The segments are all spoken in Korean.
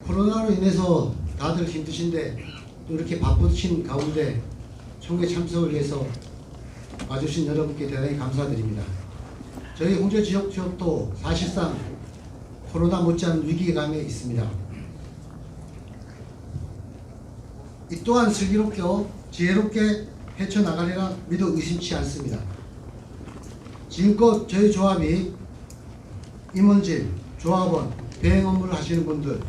코로나로 인해서 다들 힘드신데 또 이렇게 바쁘신 가운데 총회 참석을 위해서 와주신 여러분께 대단히 감사드립니다. 저희 홍제 지역도 사실상 코로나 못지않은 위기감에 있습니다. 이 또한 슬기롭게 지혜롭게 헤쳐나가리라 믿어 의심치 않습니다. 지금껏 저희 조합이 임원진, 조합원, 대행 업무를 하시는 분들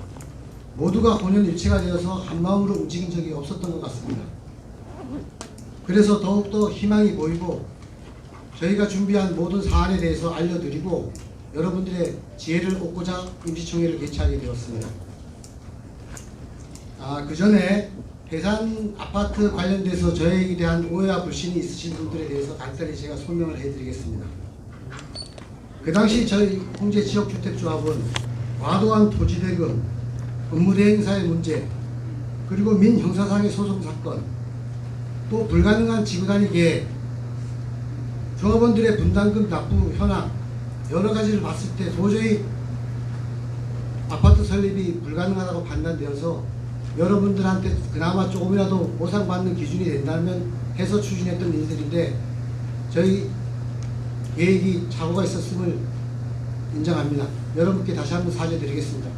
모두가 혼연일체가 되어서 한마음으로 움직인 적이 없었던 것 같습니다. 그래서 더욱더 희망이 보이고 저희가 준비한 모든 사안에 대해서 알려드리고 여러분들의 지혜를 얻고자 임시총회를 개최하게 되었습니다. 그 전에 해산 아파트 관련돼서 저희에 대한 오해와 불신이 있으신 분들에 대해서 간단히 제가 설명을 해드리겠습니다. 그 당시 저희 홍제 지역주택조합은 과도한 토지대금, 업무대행사의 문제, 그리고 민형사상의 소송사건, 또 불가능한 지구단위 계획, 조합원들의 분담금 납부 현황 여러 가지를 봤을 때 도저히 아파트 설립이 불가능하다고 판단되어서 여러분들한테 그나마 조금이라도 보상받는 기준이 된다면 해서 추진했던 일들인데 저희 계획이 착오가 있었음을 인정합니다. 여러분께 다시 한번 사죄드리겠습니다.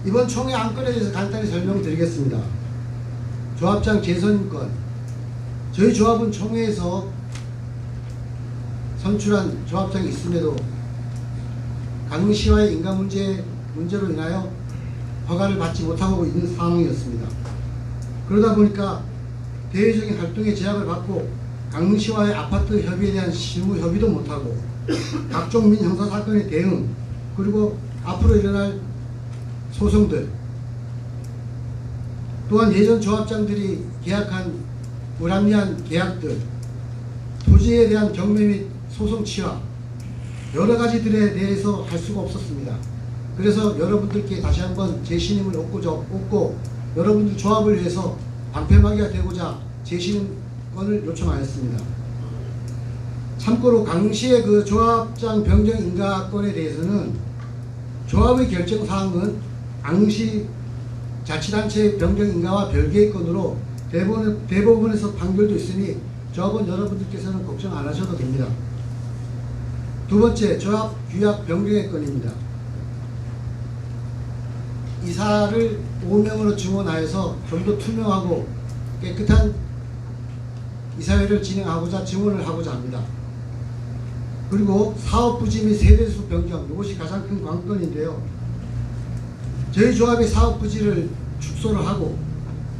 이번 총회 안건에 대해서 간단히 설명드리겠습니다. 조합장 재선건, 저희 조합은 총회에서 선출한 조합장이 있음에도 강릉시와의 인가 문제로 인하여 허가를 받지 못하고 있는 상황이었습니다. 그러다 보니까 대외적인 활동에 제약을 받고 강릉시와의 아파트 협의에 대한 실무 협의도 못하고 각종 민형사사건의 대응, 그리고 앞으로 일어날 소송들, 또한 예전 조합장들이 계약한 불합리한 계약들, 토지에 대한 경매 및 소송 취하 여러 가지들에 대해서 할 수가 없었습니다. 그래서 여러분들께 다시 한번 제 신임을 얻고 여러분들 조합을 위해서 방패막이가 되고자 제 신임권을 요청하였습니다. 참고로 강릉시의 그 조합장 변경 인가건에 대해서는 조합의 결정 사항은 강릉시 자치단체 변경 인가와 별개의 건으로 대법원에서 판결도 있으니 조합원 여러분들께서는 걱정 안 하셔도 됩니다. 두 번째, 조합 규약 변경의 건입니다. 이사를 5명으로 증원하여서 좀 더 투명하고 깨끗한 이사회를 진행하고자 증원을 하고자 합니다. 그리고 사업부지 및 세대수 변경, 이것이 가장 큰 관건인데요. 저희 조합의 사업부지를 축소를 하고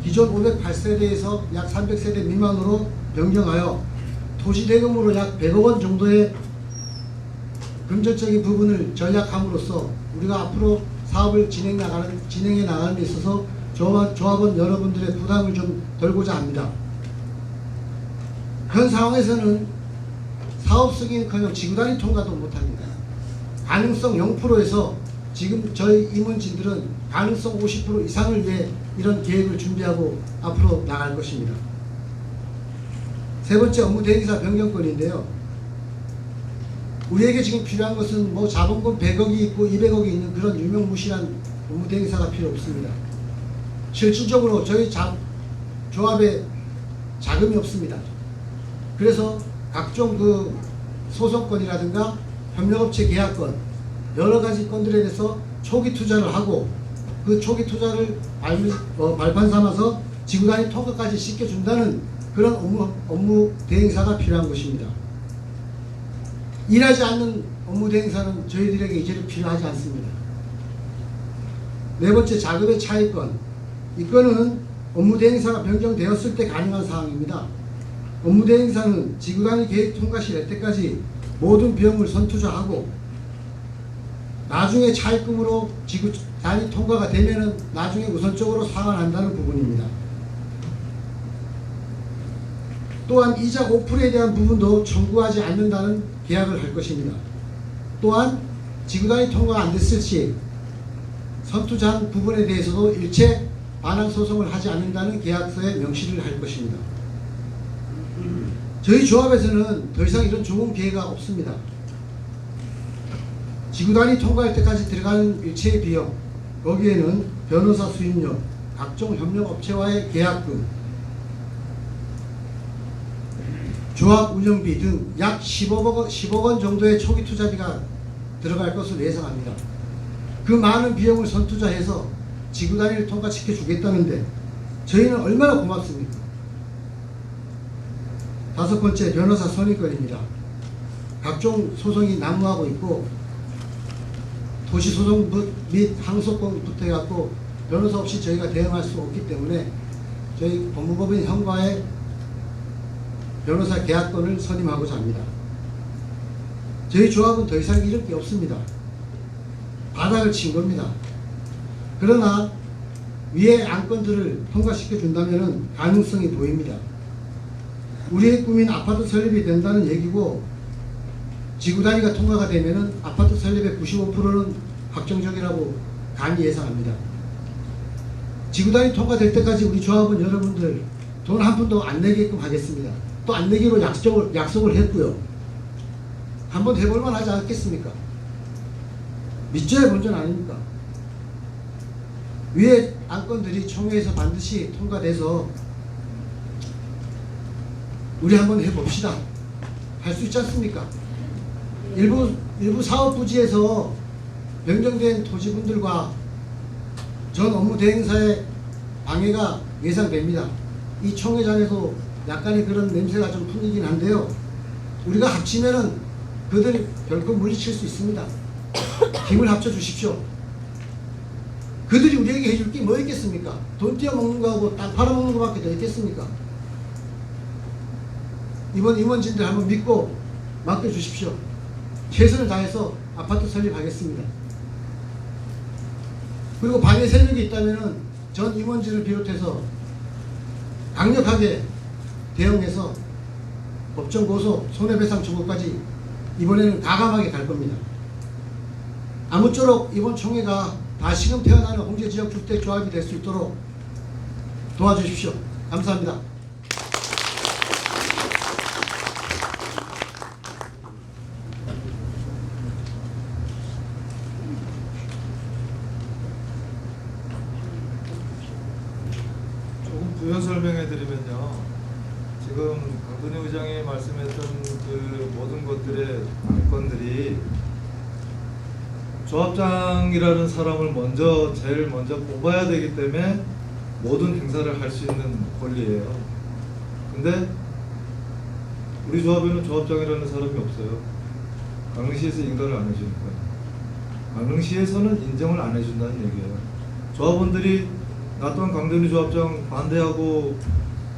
기존 508세대에서 약 300세대 미만으로 변경하여 토지대금으로 약 100억 원 정도의 금전적인 부분을 전략함으로써 우리가 앞으로 사업을 진행해 나가는 데 있어서 조합원 여러분들의 부담을 좀 덜고자 합니다. 현 상황에서는 사업 승인커녕 지구단위 통과도 못합니다. 가능성 0%에서 지금 저희 임원진들은 가능성 50% 이상을 위해 이런 계획을 준비하고 앞으로 나갈 것입니다. 세 번째, 업무 대행사 변경건인데요. 우리에게 지금 필요한 것은 뭐 자본금 100억이 있고 200억이 있는 그런 유명무실한 업무 대행사가 필요 없습니다. 실질적으로 저희 조합에 자금이 없습니다. 그래서 각종 그 소송건이라든가 협력업체 계약건 여러 가지 건들에 대해서 초기 투자를 하고 그 초기 투자를 발판 삼아서 지구단위 통과까지 시켜준다는 그런 업무 대행사가 필요한 것입니다. 일하지 않는 업무 대행사는 저희들에게 이제는 필요하지 않습니다. 네 번째, 자금의 차입건. 이 건은 업무 대행사가 변경되었을 때 가능한 사항입니다. 업무 대행사는 지구단위 계획 통과 시 될 때까지 모든 비용을 선투자하고 나중에 차입금으로 지구단위 통과가 되면은 나중에 우선적으로 상환한다는 부분입니다. 또한 이자 5%에 대한 부분도 청구하지 않는다는 계약을 할 것입니다. 또한 지구단위 통과가 안 됐을 시 선투자한 부분에 대해서도 일체 반환 소송을 하지 않는다는 계약서에 명시를 할 것입니다. 저희 조합에서는 더 이상 이런 좋은 기회가 없습니다. 지구단위 통과할 때까지 들어가는 일체의 비용, 거기에는 변호사 수임료, 각종 협력업체와의 계약금, 조합 운영비 등 약 10억 원 정도의 초기 투자비가 들어갈 것으로 예상합니다. 그 많은 비용을 선투자해서 지구단위를 통과시켜 주겠다는데 저희는 얼마나 고맙습니까? 다섯 번째, 변호사 선임권입니다. 각종 소송이 난무하고 있고 도시소송 및 항소권부터 해갖고 변호사 없이 저희가 대응할 수 없기 때문에 저희 법무법인 형과의 변호사 계약권을 선임하고자 합니다. 저희 조합은 더 이상 잃을 게 없습니다. 바닥을 친 겁니다. 그러나 위의 안건들을 통과시켜 준다면 가능성이 보입니다. 우리의 꿈인 아파트 설립이 된다는 얘기고 지구단위가 통과가 되면 아파트 설립의 95%는 확정적이라고 감히 예상합니다. 지구단위 통과될 때까지 우리 조합은 여러분들 돈 한 푼도 안 내게끔 하겠습니다. 또 안 내기로 약속을 했고요. 한번 해볼만 하지 않겠습니까? 믿져야 본전 아닙니까? 위의 안건들이 총회에서 반드시 통과돼서 우리 한번 해봅시다. 할 수 있지 않습니까? 일부 사업 부지에서 변경된 토지분들과 전 업무 대행사의 방해가 예상됩니다. 이 총회장에서 약간의 그런 냄새가 좀 풍기긴 한데요. 우리가 합치면은 그들이 결코 물리칠 수 있습니다. 힘을 합쳐 주십시오. 그들이 우리에게 해줄 게 뭐 있겠습니까? 돈 띄어먹는 거하고 땅 팔아먹는 거밖에 더 있겠습니까? 이번 임원진들 한번 믿고 맡겨주십시오. 최선을 다해서 아파트 설립하겠습니다. 그리고 방해 세력이 있다면 전 임원진을 비롯해서 강력하게 대응해서 법정 고소, 손해배상 청구까지 이번에는 가감하게 갈 겁니다. 아무쪼록 이번 총회가 다시금 태어나는 홍제지역주택조합이 될 수 있도록 도와주십시오. 감사합니다. 조금 부연 설명해 드리면요. 지금 강근혜 의장이 말씀했던 그 모든 것들의 안건들이 조합장이라는 사람을 제일 먼저 뽑아야 되기 때문에 모든 행사를 할 수 있는 권리예요. 근데 우리 조합에는 조합장이라는 사람이 없어요. 강릉시에서 인가를 안 해주니까요. 강릉시에서는 인정을 안 해준다는 얘기예요. 조합원들이 나 또한 강대리 조합장 반대하고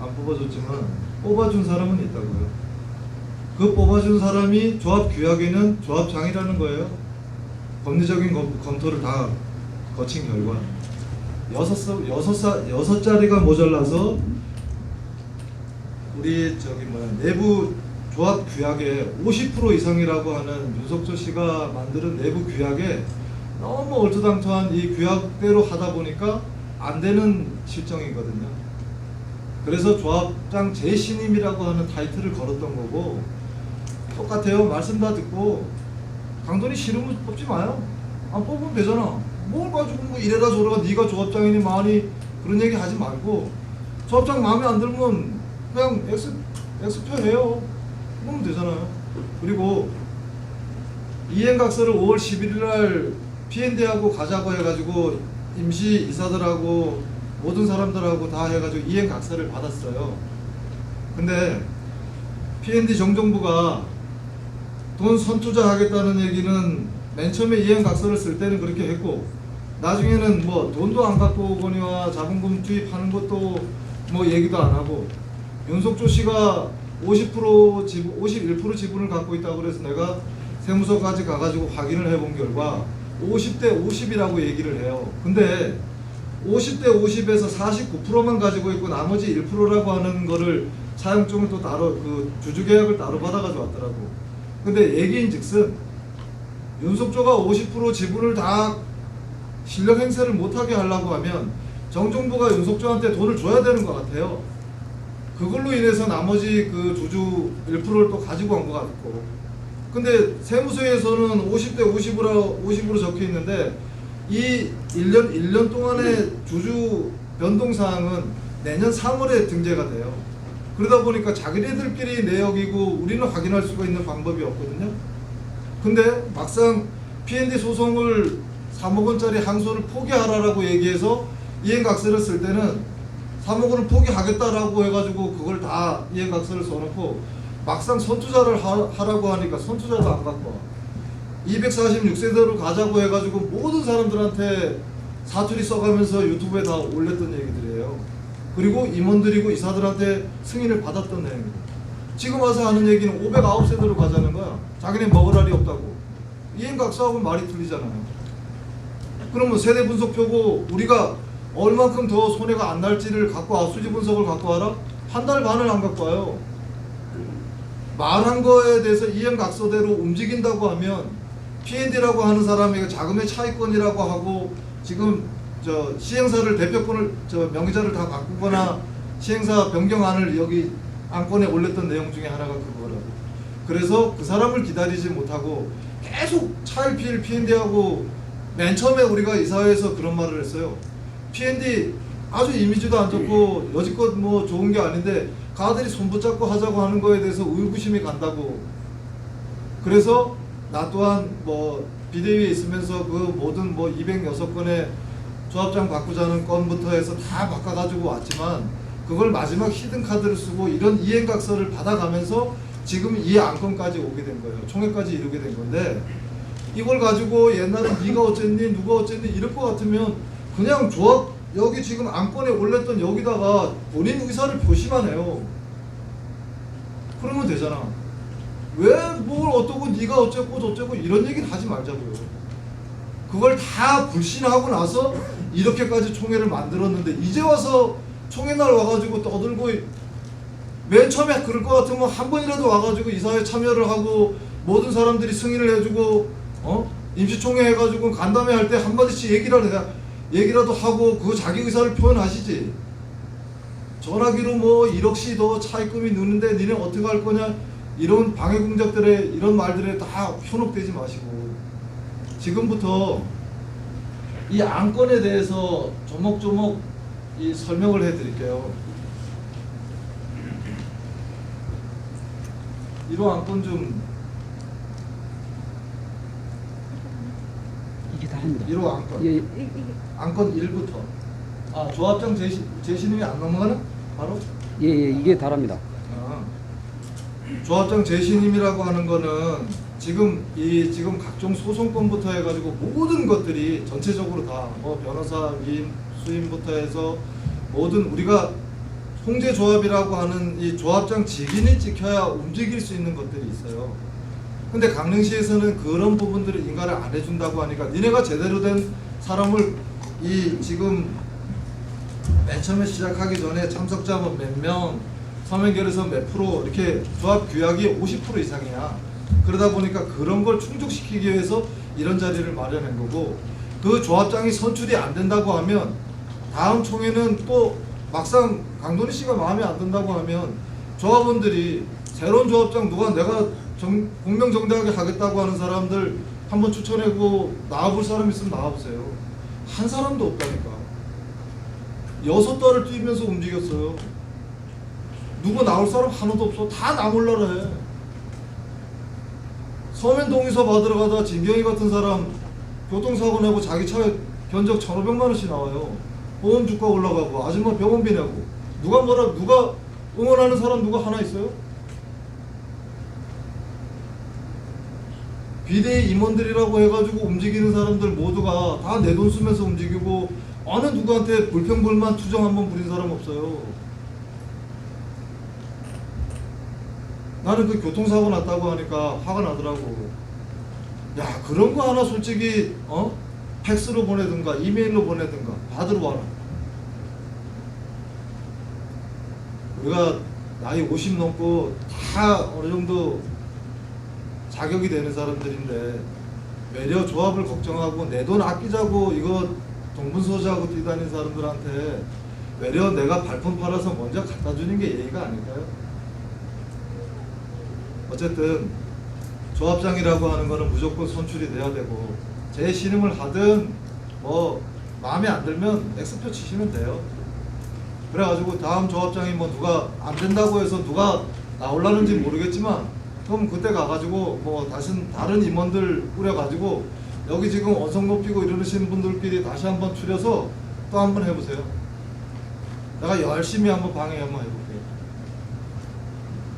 안 뽑아줬지만 뽑아준 사람은 있다고요. 그 뽑아준 사람이 조합 규약에는 조합장이라는 거예요. 법리적인 검토를 다 거친 결과 6자리가 모자라서 우리 내부 조합 규약에 50% 이상이라고 하는 윤석조 씨가 만드는 내부 규약에 너무 얼토당토한 이 규약대로 하다 보니까 안 되는 실정이거든요. 그래서 조합장 재신임이라고 하는 타이틀을 걸었던 거고, 똑같아요. 말씀 다 듣고 강돈이 싫으면 뽑지 마요. 안 뽑으면 되잖아. 뭘 가지고 뭐 이래라 저래라 네가 조합장이니 뭐하니 그런 얘기 하지 말고, 조합장 마음에 안 들면 그냥 엑스표 해요. 그러면 되잖아요. 그리고 이행각서를 5월 11일 날 P&D하고 가자고 해가지고 임시 이사들하고 모든 사람들하고 다 해가지고 이행각서를 받았어요. 근데 P&D 정정부가 돈 선투자하겠다는 얘기는 맨 처음에 이행각서를 쓸 때는 그렇게 했고, 나중에는 뭐 돈도 안 갖고 오거니와 자본금 투입하는 것도 뭐 얘기도 안 하고, 윤석조 씨가 51% 지분을 갖고 있다고 그래서 내가 세무서까지 가가지고 확인을 해본 결과 50대 50이라고 얘기를 해요. 근데 50대 50에서 49%만 가지고 있고 나머지 1%라고 하는 거를 사용증을 또 따로 그 주주계약을 따로 받아가지고 왔더라고. 근데 얘기인즉슨 윤석조가 50% 지분을 다 실력 행사를 못하게 하려고 하면 정정부가 윤석조한테 돈을 줘야 되는 것 같아요. 그걸로 인해서 나머지 그 주주 1%를 또 가지고 온 것 같고, 근데 세무서에서는 50대 50으로 적혀 있는데 이 1년 동안의 주주 변동사항은 내년 3월에 등재가 돼요. 그러다 보니까 자기네들끼리 내역이고 우리는 확인할 수가 있는 방법이 없거든요. 근데 막상 P&D 소송을 3억 원짜리 항소를 포기하라라고 얘기해서 이행각서를 쓸 때는 3억 원을 포기하겠다라고 해가지고 그걸 다 이행각서를 써놓고 막상 선투자를 하라고 하니까 선투자도 안 갖고 와. 246세대로 가자고 해가지고 모든 사람들한테 사투리 써가면서 유튜브에 다 올렸던 얘기들이에요. 그리고 임원들이고 이사들한테 승인을 받았던 내용입니다. 지금 와서 하는 얘기는 509세대로 가자는 거야. 자기네 먹을 알이 없다고. 이행각서하고는 말이 틀리잖아요. 그러면 세대 분석표고 우리가 얼만큼 더 손해가 안 날지를 갖고 와. 수지 분석을 갖고 와라? 한 달 반을 안 갖고 와요. 말한 거에 대해서 이행각서대로 움직인다고 하면 P&D라고 하는 사람에게 자금의 차익권이라고 하고 지금 저 시행사를 대표권을 저 명의자를 다 바꾸거나 시행사 변경안을 여기 안건에 올렸던 내용 중에 하나가 그거라고. 그래서 그 사람을 기다리지 못하고 계속 차일피일 P&D하고 맨 처음에 우리가 이사회에서 그런 말을 했어요. P&D 아주 이미지도 안 좋고 여지껏 뭐 좋은 게 아닌데 가들이 손 붙잡고 하자고 하는 거에 대해서 의구심이 간다고. 그래서 나 또한 뭐 비대위에 있으면서 그 모든 뭐 206건의 조합장 바꾸자는 건부터 해서 다 바꿔가지고 왔지만 그걸 마지막 히든 카드를 쓰고 이런 이행각서를 받아가면서 지금 이 안건까지 오게 된 거예요. 총회까지 이루게 된 건데 이걸 가지고 옛날에 네가 어쨌니 누가 어쨌니 이럴 것 같으면 그냥 조합 여기 지금 안건에 올렸던 여기다가 본인 의사를 표시만 해요. 그러면 되잖아. 왜 뭘 어떠고 네가 어쩌고 저쩌고 이런 얘기는 하지 말자고요. 그걸 다 불신하고 나서 이렇게까지 총회를 만들었는데 이제 와서 총회 날 와가지고 떠들고 맨 처음에 그럴 것 같으면 한 번이라도 와가지고 이사회 참여를 하고 모든 사람들이 승인을 해주고 임시총회 해가지고 간담회 할 때 한마디씩 얘기라도 하고 그 자기 의사를 표현하시지. 전화기로 뭐 1억씩 더 차입금이 느는데 니네 어떻게 할 거냐 이런 방해 공작들에 이런 말들에 다 현혹되지 마시고 지금부터 이 안건에 대해서 조목조목 이 설명을 해드릴게요. 1호 안건 좀 이게 다릅니다. 1호 안건 예, 안건 1부터 조합장 재신임이 안 넘어가나? 바로? 예, 이게 다릅니다. 조합장 재신임이라고 하는 거는 지금 각종 소송권부터 해가지고 모든 것들이 전체적으로 다 뭐 변호사 위임 수임부터 해서 모든 우리가 홍제조합이라고 하는 이 조합장 직인이 찍혀야 움직일 수 있는 것들이 있어요. 근데 강릉시에서는 그런 부분들을 인가를 안 해준다고 하니까 니네가 제대로 된 사람을 이 지금 맨 처음에 시작하기 전에 참석자 뭐 몇 명, 서명결에서 몇 프로 이렇게 조합 규약이 50% 이상이야. 그러다 보니까 그런 걸 충족시키기 위해서 이런 자리를 마련한 거고 그 조합장이 선출이 안 된다고 하면 다음 총회는 또 막상 강돈희 씨가 마음에 안 든다고 하면 조합원들이 새로운 조합장 누가 내가 공명정대하게 하겠다고 하는 사람들 한번 추천하고 나와볼 사람 있으면 나와보세요. 한 사람도 없다니까. 6달을 뛰면서 움직였어요. 누가 나올 사람 하나도 없어. 다 나 몰라라 해. 서면 동의서 받으러 가다 진경이 같은 사람 교통사고 내고 자기 차에 견적 1,500만 원씩 나와요. 보험 주가 올라가고 아줌마 병원비 내고 누가 응원하는 사람 누가 하나 있어요? 비대위 임원들이라고 해가지고 움직이는 사람들 모두가 다 내 돈 쓰면서 움직이고 어느 누구한테 불평불만 투정 한번 부린 사람 없어요. 나는 그 교통사고 났다고 하니까 화가 나더라고. 야 그런 거 하나 솔직히 팩스로 보내든가 이메일로 보내든가 받으러 와라. 우리가 나이 50 넘고 다 어느 정도 자격이 되는 사람들인데 외려 조합을 걱정하고 내 돈 아끼자고 이거 동분서주하고 뛰다니는 사람들한테 외려 내가 발품 팔아서 먼저 갖다 주는 게 예의가 아닐까요? 어쨌든 조합장이라고 하는 거는 무조건 선출이 돼야 되고 재신임을 하든 뭐 마음에 안 들면 X표 치시면 돼요. 그래가지고 다음 조합장이 뭐 누가 안 된다고 해서 누가 나올라는지 모르겠지만 그럼 그때 가가지고 뭐 다른 임원들 꾸려가지고 여기 지금 언성 높이고 이러시는 분들끼리 다시 한번 추려서 또 한번 해보세요. 내가 열심히 한번 방해 한번 해볼게요.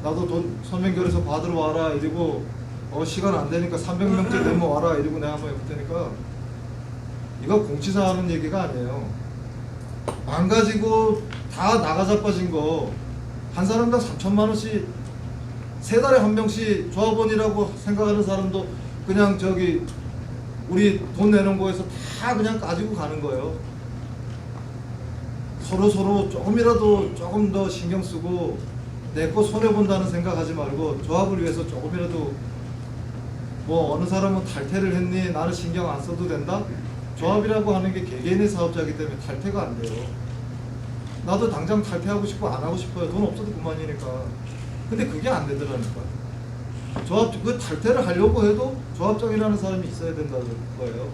나도 돈 서명결에서 받으러 와라 이러고 시간 안 되니까 300명째 되면 와라 이러고 내가 한번 해볼 테니까 이거 공치사 하는 얘기가 아니에요. 망가지고 다 나가자빠진 거 한 사람당 3천만 원씩 세 달에 한 명씩 조합원이라고 생각하는 사람도 그냥 저기 우리 돈 내는 거에서 다 그냥 가지고 가는 거예요. 서로 조금이라도 조금 더 신경 쓰고 내 거 손해 본다는 생각하지 말고 조합을 위해서 조금이라도 뭐 어느 사람은 탈퇴를 했니 나는 신경 안 써도 된다? 조합이라고 하는 게 개개인의 사업자이기 때문에 탈퇴가 안 돼요. 나도 당장 탈퇴하고 싶고 안 하고 싶어요. 돈 없어도 그만이니까. 근데 그게 안 되더라니까. 조합 그 탈퇴를 하려고 해도 조합장이라는 사람이 있어야 된다는 거예요.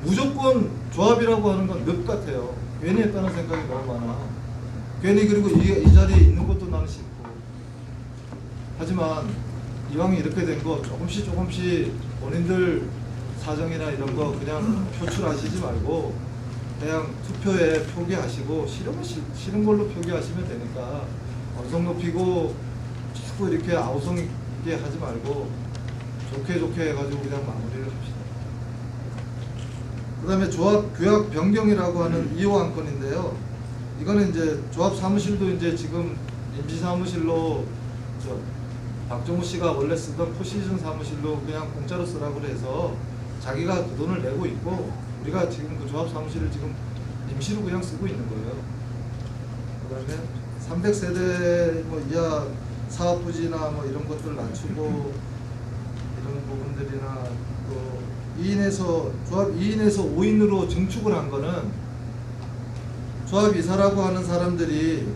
무조건 조합이라고 하는 건 늪 같아요. 괜히 했다는 생각이 너무 많아. 괜히 그리고 이 자리에 있는 것도 나는 싫고. 하지만 이왕 이렇게 된 거 조금씩 본인들 사정이나 이런 거 그냥 표출하시지 말고 그냥 투표에 표기하시고 싫은 걸로 표기하시면 되니까 언성 높이고 자꾸 이렇게 아우성 있게 하지 말고 좋게 해가지고 그냥 마무리를 합시다. 그 다음에 조합 규약 변경이라고 하는 2호 안건인데요. 이거는 이제 조합 사무실도 이제 지금 임시사무실로 박정우 씨가 원래 쓰던 포시즌 사무실로 그냥 공짜로 쓰라고 해서 자기가 그 돈을 내고 있고 우리가 지금 그 조합 사무실을 지금 임시로 그냥 쓰고 있는 거예요. 그 다음에 300세대 뭐 이하 사업 부지나 뭐 이런 것들 낮추고 이런 부분들이나 또 2인에서 조합 2인에서 5인으로 증축을 한 거는 조합 이사라고 하는 사람들이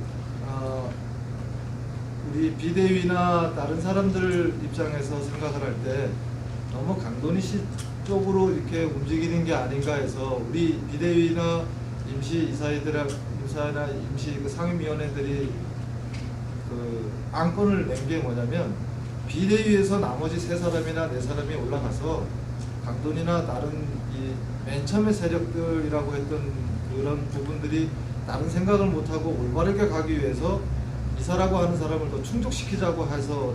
우리 비대위나 다른 사람들 입장에서 생각을 할 때 너무 강돈이 씨 쪽으로 이렇게 움직이는 게 아닌가 해서 우리 비대위나 임시 이사나 임시 그 상임위원회들이 그 안건을 낸 게 뭐냐면 비대위에서 나머지 3사람이나 4사람이 올라가서 강돈이나 다른 이 맨 처음에 세력들이라고 했던 그런 부분들이 다른 생각을 못하고 올바르게 가기 위해서 이사라고 하는 사람을 더 충족시키자고 해서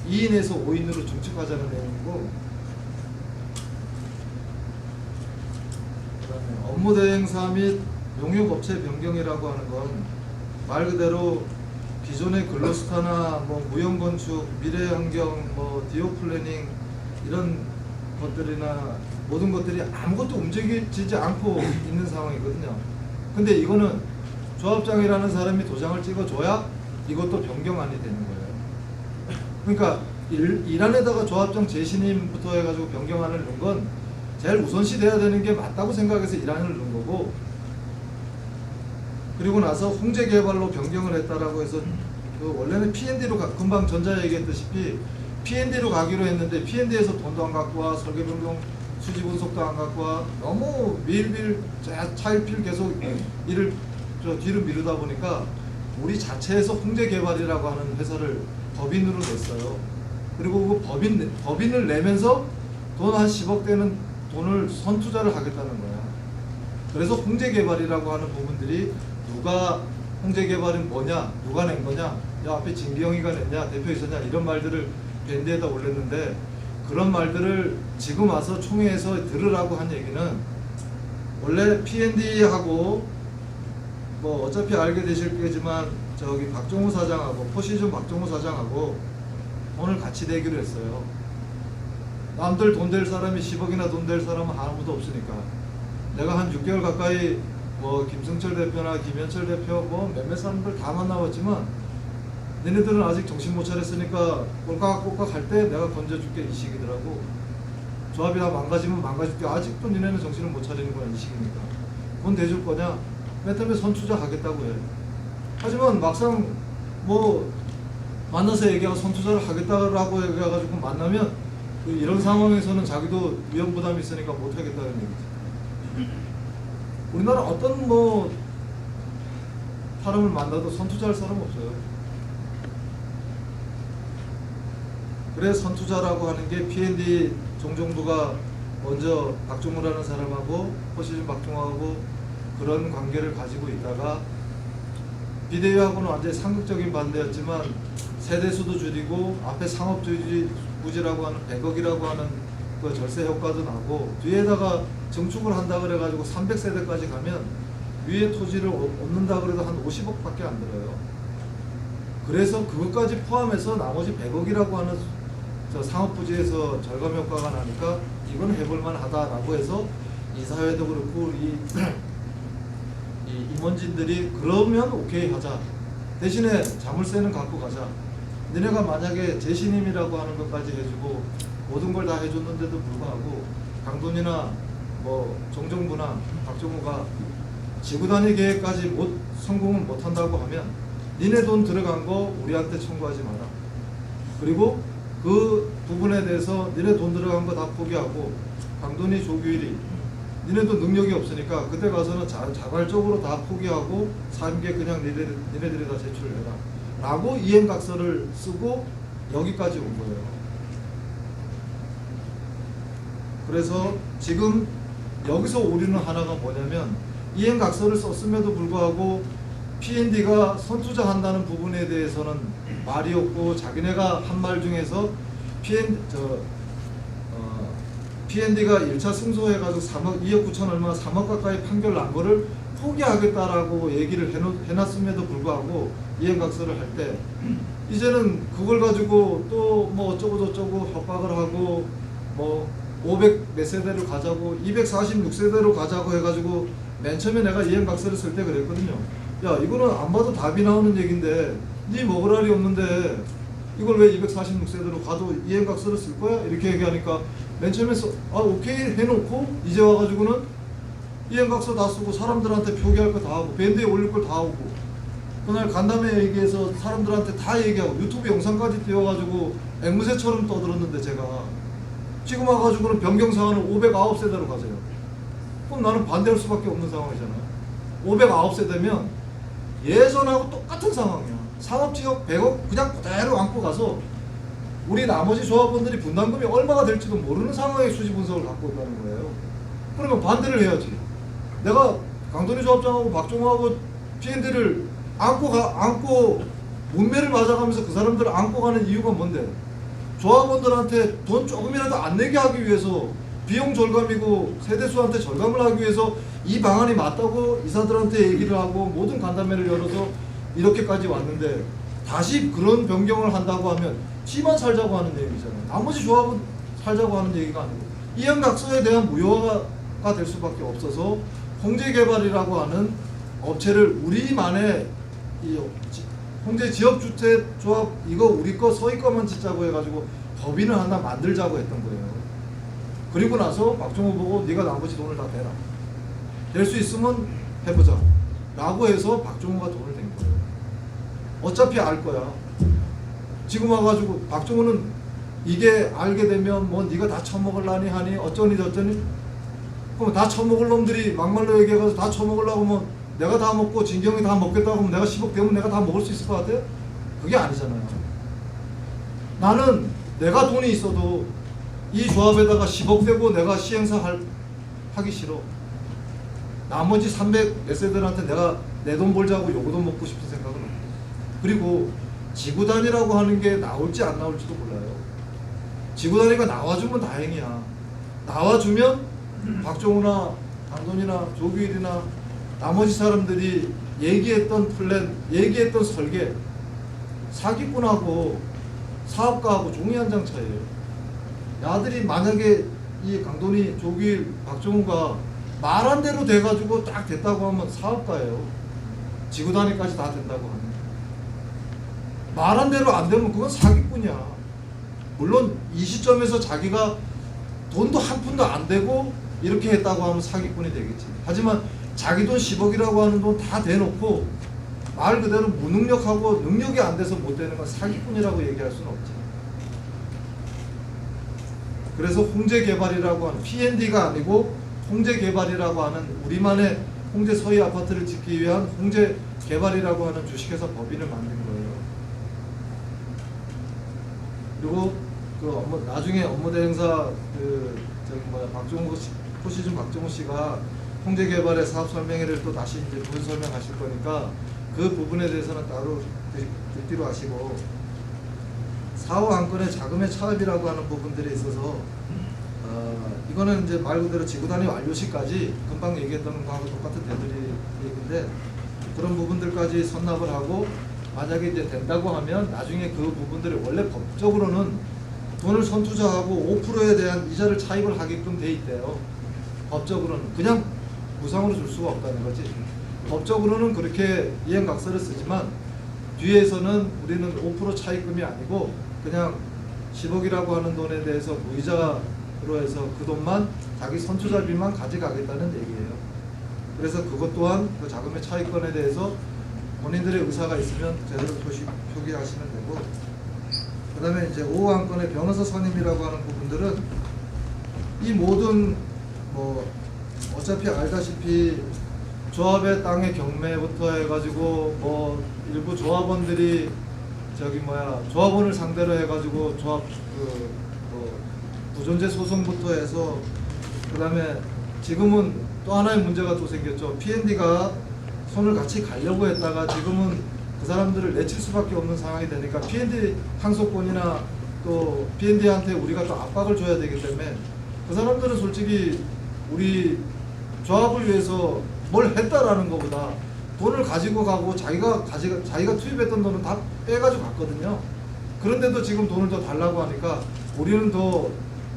이 2인에서 5인으로 증축하자는 내용이고, 그다음에 업무 대행사 및 용역업체 변경이라고 하는 건 말 그대로 기존의 글로스타나 뭐 무형건축, 미래환경, 뭐 디오플래닝 이런 것들이나 모든 것들이 아무것도 움직이지 않고 있는 상황이거든요. 근데 이거는 조합장이라는 사람이 도장을 찍어줘야 이것도 변경안이 되는 거예요. 그러니까 일안에다가 조합장 재신임부터 해가지고 변경안을 넣은 건 제일 우선시 돼야 되는 게 맞다고 생각해서 일안을 넣은 거고, 그리고 나서 홍제개발로 변경을 했다라고 해서 그 원래는 P&D로 금방 전자 얘기했다시피 P&D로 가기로 했는데 P&D에서 돈도 안 갖고 와, 설계 변경 수지 분석도 안 갖고 와, 너무 밀 차일필 계속 일을 뒤로 미루다 보니까 우리 자체에서 홍제개발이라고 하는 회사를 법인으로 냈어요. 그리고 그 법인을 내면서 돈 한 10억 되는 돈을 선투자를 하겠다는 거야. 그래서 홍제개발이라고 하는 부분들이 누가 홍제개발이 뭐냐, 누가 낸 거냐, 야 앞에 진기영이가 냈냐, 대표 있었냐, 이런 말들을 밴드에다 올렸는데, 그런 말들을 지금 와서 총회에서 들으라고 한 얘기는 원래 P&D하고 뭐 어차피 알게 되실 거지만 저기 박정우 사장하고 포시즌 박정우 사장하고 오늘 같이 내기로 했어요. 남들 돈 될 사람이 10억이나 돈 될 사람은 아무도 없으니까 내가 한 6개월 가까이 뭐 김승철 대표나 김현철 대표 뭐 몇몇 사람들 다 만나봤지만 너네들은 아직 정신 못 차렸으니까 꼴깍꼴깍 할 때 내가 건져줄게, 이 식이더라고. 조합이 다 망가지면 망가질게. 아직도 너네는 정신을 못 차리는 거야, 이 식이니까. 돈 대줄 거냐? 맨 처음에 선투자 하겠다고 해. 하지만 막상 뭐 만나서 얘기하고 선투자를 하겠다라고 해가지고 만나면 이런 상황에서는 자기도 위험 부담이 있으니까 못 하겠다는 얘기죠. 우리나라 어떤 뭐 사람을 만나도 선투자할 사람 없어요. 그래 선투자라고 하는 게 P&D 종정부가 먼저 박종우라는 사람하고 포시즌 박종우하고 그런 관계를 가지고 있다가 비대위하고는 완전히 상극적인 반대였지만 세대수도 줄이고 앞에 상업부지라고 하는 100억이라고 하는 그 절세 효과도 나고 뒤에다가 증축을 한다 그래가지고 300세대까지 가면 위에 토지를 얻는다 그래도 한 50억밖에 안 들어요. 그래서 그것까지 포함해서 나머지 100억이라고 하는 저 상업부지에서 절감 효과가 나니까 이건 해볼만 하다라고 해서 이사회도 그렇고 이 임원진들이 그러면 오케이 하자. 대신에 자물쇠는 갖고 가자. 너네가 만약에 재신임이라고 하는 것까지 해주고 모든 걸 다 해줬는데도 불구하고 강돈이나 뭐 정정부나 박정우가 지구단위 계획까지 성공을 못한다고 하면 니네 돈 들어간 거 우리한테 청구하지 마라. 그리고 그 부분에 대해서 니네 돈 들어간 거 다 포기하고 강돈이 조규일이 니네도 능력이 없으니까 그때 가서는 자발적으로 다 포기하고 3개 그냥 니네들이 다 제출해라 라고 이행각서를 쓰고 여기까지 온 거예요. 그래서 지금 여기서 오류는 하나가 뭐냐면 이행각서를 썼음에도 불구하고 P&D가 선투자한다는 부분에 대해서는 말이 없고 자기네가 한 말 중에서 P&D가 1차 승소해가지고 3억, 2억 9천 얼마 3억 가까이 판결 난 거를 포기하겠다라고 얘기를 해놨음에도 불구하고 이행각서를 할 때 이제는 그걸 가지고 또 뭐 어쩌고 저쩌고 협박을 하고 뭐 500 몇 세대로 가자고 246세대로 가자고 해가지고 맨 처음에 내가 이행각서를 쓸 때 그랬거든요. 야 이거는 안 봐도 답이 나오는 얘기인데 네 먹을 알이 없는데 이걸 왜 246세대로 가도 이행각서를 쓸 거야? 이렇게 얘기하니까 맨 처음에 오케이 해놓고 이제 와가지고는 이행각서 다 쓰고 사람들한테 표기할 거 다 하고 밴드에 올릴 걸 다 하고 그날 간담회 얘기해서 사람들한테 다 얘기하고 유튜브 영상까지 띄워가지고 앵무새처럼 떠들었는데 제가 지금 와가지고는 변경사항을 509세대로 가세요. 그럼 나는 반대할 수밖에 없는 상황이잖아요. 509세대면 예전하고 똑같은 상황이야. 상업지역 100억 그냥 그대로 안고 가서 우리 나머지 조합원들이 분담금이 얼마가 될지도 모르는 상황의 수지 분석을 갖고 있다는 거예요. 그러면 반대를 해야지. 내가 강돈이 조합장하고 박종호하고 P&D를 안고 문매를 맞아가면서 그 사람들을 안고 가는 이유가 뭔데? 조합원들한테 돈 조금이라도 안 내게 하기 위해서 비용 절감이고 세대수한테 절감을 하기 위해서 이 방안이 맞다고 이사들한테 얘기를 하고 모든 간담회를 열어서 이렇게까지 왔는데 다시 그런 변경을 한다고 하면 지만 살자고 하는 얘기잖아요. 나머지 조합은 살자고 하는 얘기가 아니고 이행각서에 대한 무효화가 될 수밖에 없어서 홍제개발이라고 하는 업체를 우리만의 이 홍제지역주택조합 이거 우리 거 서희 거만 짓자고 해가지고 법인을 하나 만들자고 했던 거예요. 그리고 나서 박정호 보고 네가 나머지 돈을 다 대라. 될 수 있으면 해보자 라고 해서 박정호가 돈을 댄 거예요. 어차피 알 거야. 지금 와가지고 박정호는 이게 알게 되면 뭐 네가 다 처먹을라니 하니 어쩌니 저쩌니 그럼 다 처먹을 놈들이 막말로 얘기해가지고 다 처먹으려고 하면 내가 다 먹고 진경이 다 먹겠다고 하면 내가 10억 되면 내가 다 먹을 수 있을 것 같아요? 그게 아니잖아요. 나는 내가 돈이 있어도 이 조합에다가 10억 되고 내가 시행사 하기 싫어. 나머지 300 몇 세들한테 내가 내 돈 벌자고 요거도 먹고 싶은 생각은 없고. 그리고 지구단위라고 하는 게 나올지 안 나올지도 몰라요. 지구단위가 나와주면 다행이야. 나와주면 박정우나 강돈이나 조규일이나 나머지 사람들이 얘기했던 플랜, 얘기했던 설계 사기꾼하고 사업가하고 종이 한 장 차이에요. 야들이 만약에 이 강돈이 조규일 박정우가 말한 대로 돼가지고 딱 됐다고 하면 사업가예요. 지구단위까지 다 된다고 하면 말한 대로 안 되면 그건 사기꾼이야. 물론 이 시점에서 자기가 돈도 한 푼도 안 되고 이렇게 했다고 하면 사기꾼이 되겠지. 하지만 자기 돈 10억이라고 하는 돈 다 대놓고 말 그대로 무능력하고 능력이 안 돼서 못 되는 건 사기꾼이라고 얘기할 수는 없죠. 그래서 홍제개발이라고 하는 P&D가 아니고 홍제개발이라고 하는 우리만의 홍제 서희 아파트를 짓기 위한 홍제개발이라고 하는 주식회사 법인을 만든 거예요. 그리고 그 나중에 업무 대행사 포시즌 박정우 씨가 홍제개발의 사업 설명회를 또 다시 이제 본 설명하실 거니까 그 부분에 대해서는 따로 듣기로 하시고, 사후 안건의 자금의 차압이라고 하는 부분들에 있어서 이거는 이제 말 그대로 지구단위 완료 시까지 금방 얘기했던 거하고 똑같은 얘기인데, 그런 부분들까지 선납을 하고 만약에 이제 된다고 하면 나중에 그 부분들이 원래 법적으로는 돈을 선투자하고 5%에 대한 이자를 차입을 하게끔 돼 있대요. 법적으로는 그냥 무상으로 줄 수가 없다는 거지. 법적으로는 그렇게 이행각서를 쓰지만 뒤에서는 우리는 5% 차입금이 아니고 그냥 10억이라고 하는 돈에 대해서 무이자로 해서 그 돈만 자기 선투자비만 가져가겠다는 얘기예요. 그래서 그것 또한 그 자금의 차입권에 대해서 본인들의 의사가 있으면 제대로 표기하시면 되고, 그 다음에 이제 5호 안건의 변호사 선임이라고 하는 부분들은 이 모든 어차피 알다시피 조합의 땅의 경매부터 해가지고 일부 조합원들이 조합원을 상대로 해가지고 조합 부존재 소송부터 해서, 그 다음에 지금은 또 하나의 문제가 또 생겼죠. P&D가 손을 같이 가려고 했다가 지금은 그 사람들을 내칠 수밖에 없는 상황이 되니까 P&D 항소권이나 또 P&D한테 우리가 또 압박을 줘야 되기 때문에 그 사람들은 솔직히 우리 조합을 위해서 뭘 했다라는 것보다 돈을 가지고 가고 자기가 투입했던 돈은 다 빼가지고 갔거든요. 그런데도 지금 돈을 더 달라고 하니까 우리는 더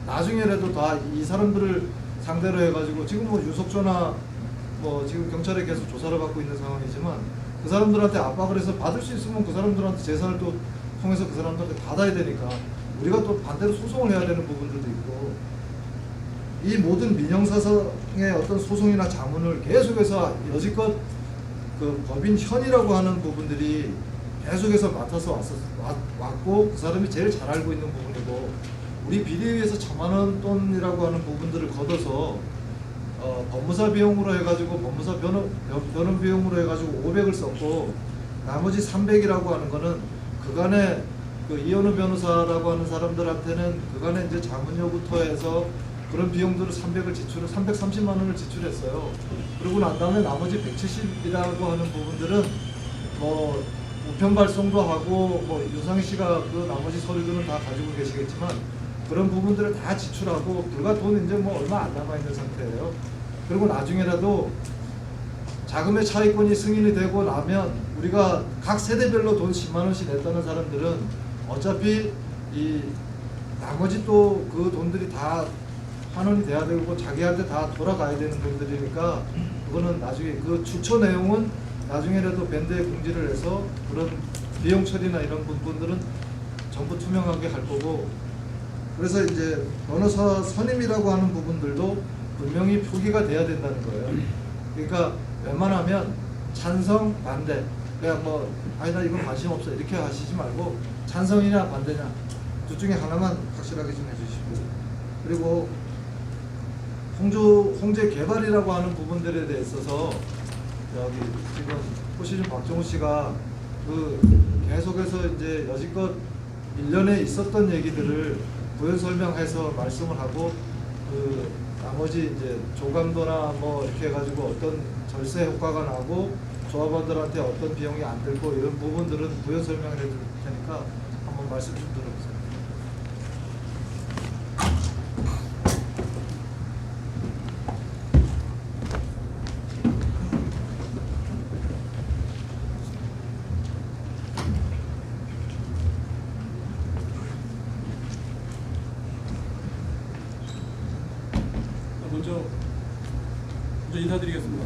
나중에라도 다 이 사람들을 상대로 해가지고 지금 유속조나 지금 경찰에 계속 조사를 받고 있는 상황이지만 그 사람들한테 압박을 해서 받을 수 있으면 그 사람들한테 재산을 또 통해서 그 사람들한테 받아야 되니까 우리가 또 반대로 소송을 해야 되는 부분들도 있고, 이 모든 민형사상의 어떤 소송이나 자문을 계속해서 여지껏 그 법인현이라고 하는 부분들이 계속해서 맡아서 왔고 그 사람이 제일 잘 알고 있는 부분이고, 우리 비리위에서 1,000만 돈이라고 하는 부분들을 걷어서 법무사 비용으로 해가지고 법무사 변론 비용으로 해가지고 500을 썼고 나머지 300이라고 하는 거는 그간에 그 이현우 변호사라고 하는 사람들한테는 그간에 이제 자문료부터 해서 그런 비용들을 330만 원을 지출했어요. 그러고 난 다음에 나머지 170이라고 하는 부분들은 우편 발송도 하고 유상희 씨가 그 나머지 서류들은 다 가지고 계시겠지만 그런 부분들을 다 지출하고 그가 돈 이제 얼마 안 남아 있는 상태예요. 그리고 나중에라도 자금의 차입권이 승인이 되고 나면 우리가 각 세대별로 돈 10만 원씩 냈다는 사람들은 어차피 이 나머지 또 그 돈들이 다 환원이 돼야 되고 자기한테 다 돌아가야 되는 분들이니까 그거는 나중에 그 추처 내용은 나중에라도 밴드에 공지를 해서 그런 비용 처리나 이런 부분들은 전부 투명하게 할 거고, 그래서 이제 변호사 선임이라고 하는 부분들도 분명히 표기가 돼야 된다는 거예요. 그러니까 웬만하면 찬성, 반대, 그냥 아니 나 이건 관심 없어 이렇게 하시지 말고 찬성이냐 반대냐 둘 중에 하나만 확실하게 좀 해주시고, 그리고 홍제 개발이라고 하는 부분들에 대해 있어서 지금 포시즌 박정우 씨가 계속해서 이제 여지껏 1년에 있었던 얘기들을 부연 설명해서 말씀을 하고 나머지 이제 조감도나 이렇게 해가지고 어떤 절세 효과가 나고 조합원들한테 어떤 비용이 안 들고 이런 부분들은 부연 설명을 해드릴 테니까 한번 말씀 좀 들어보세요. 먼저 인사드리겠습니다.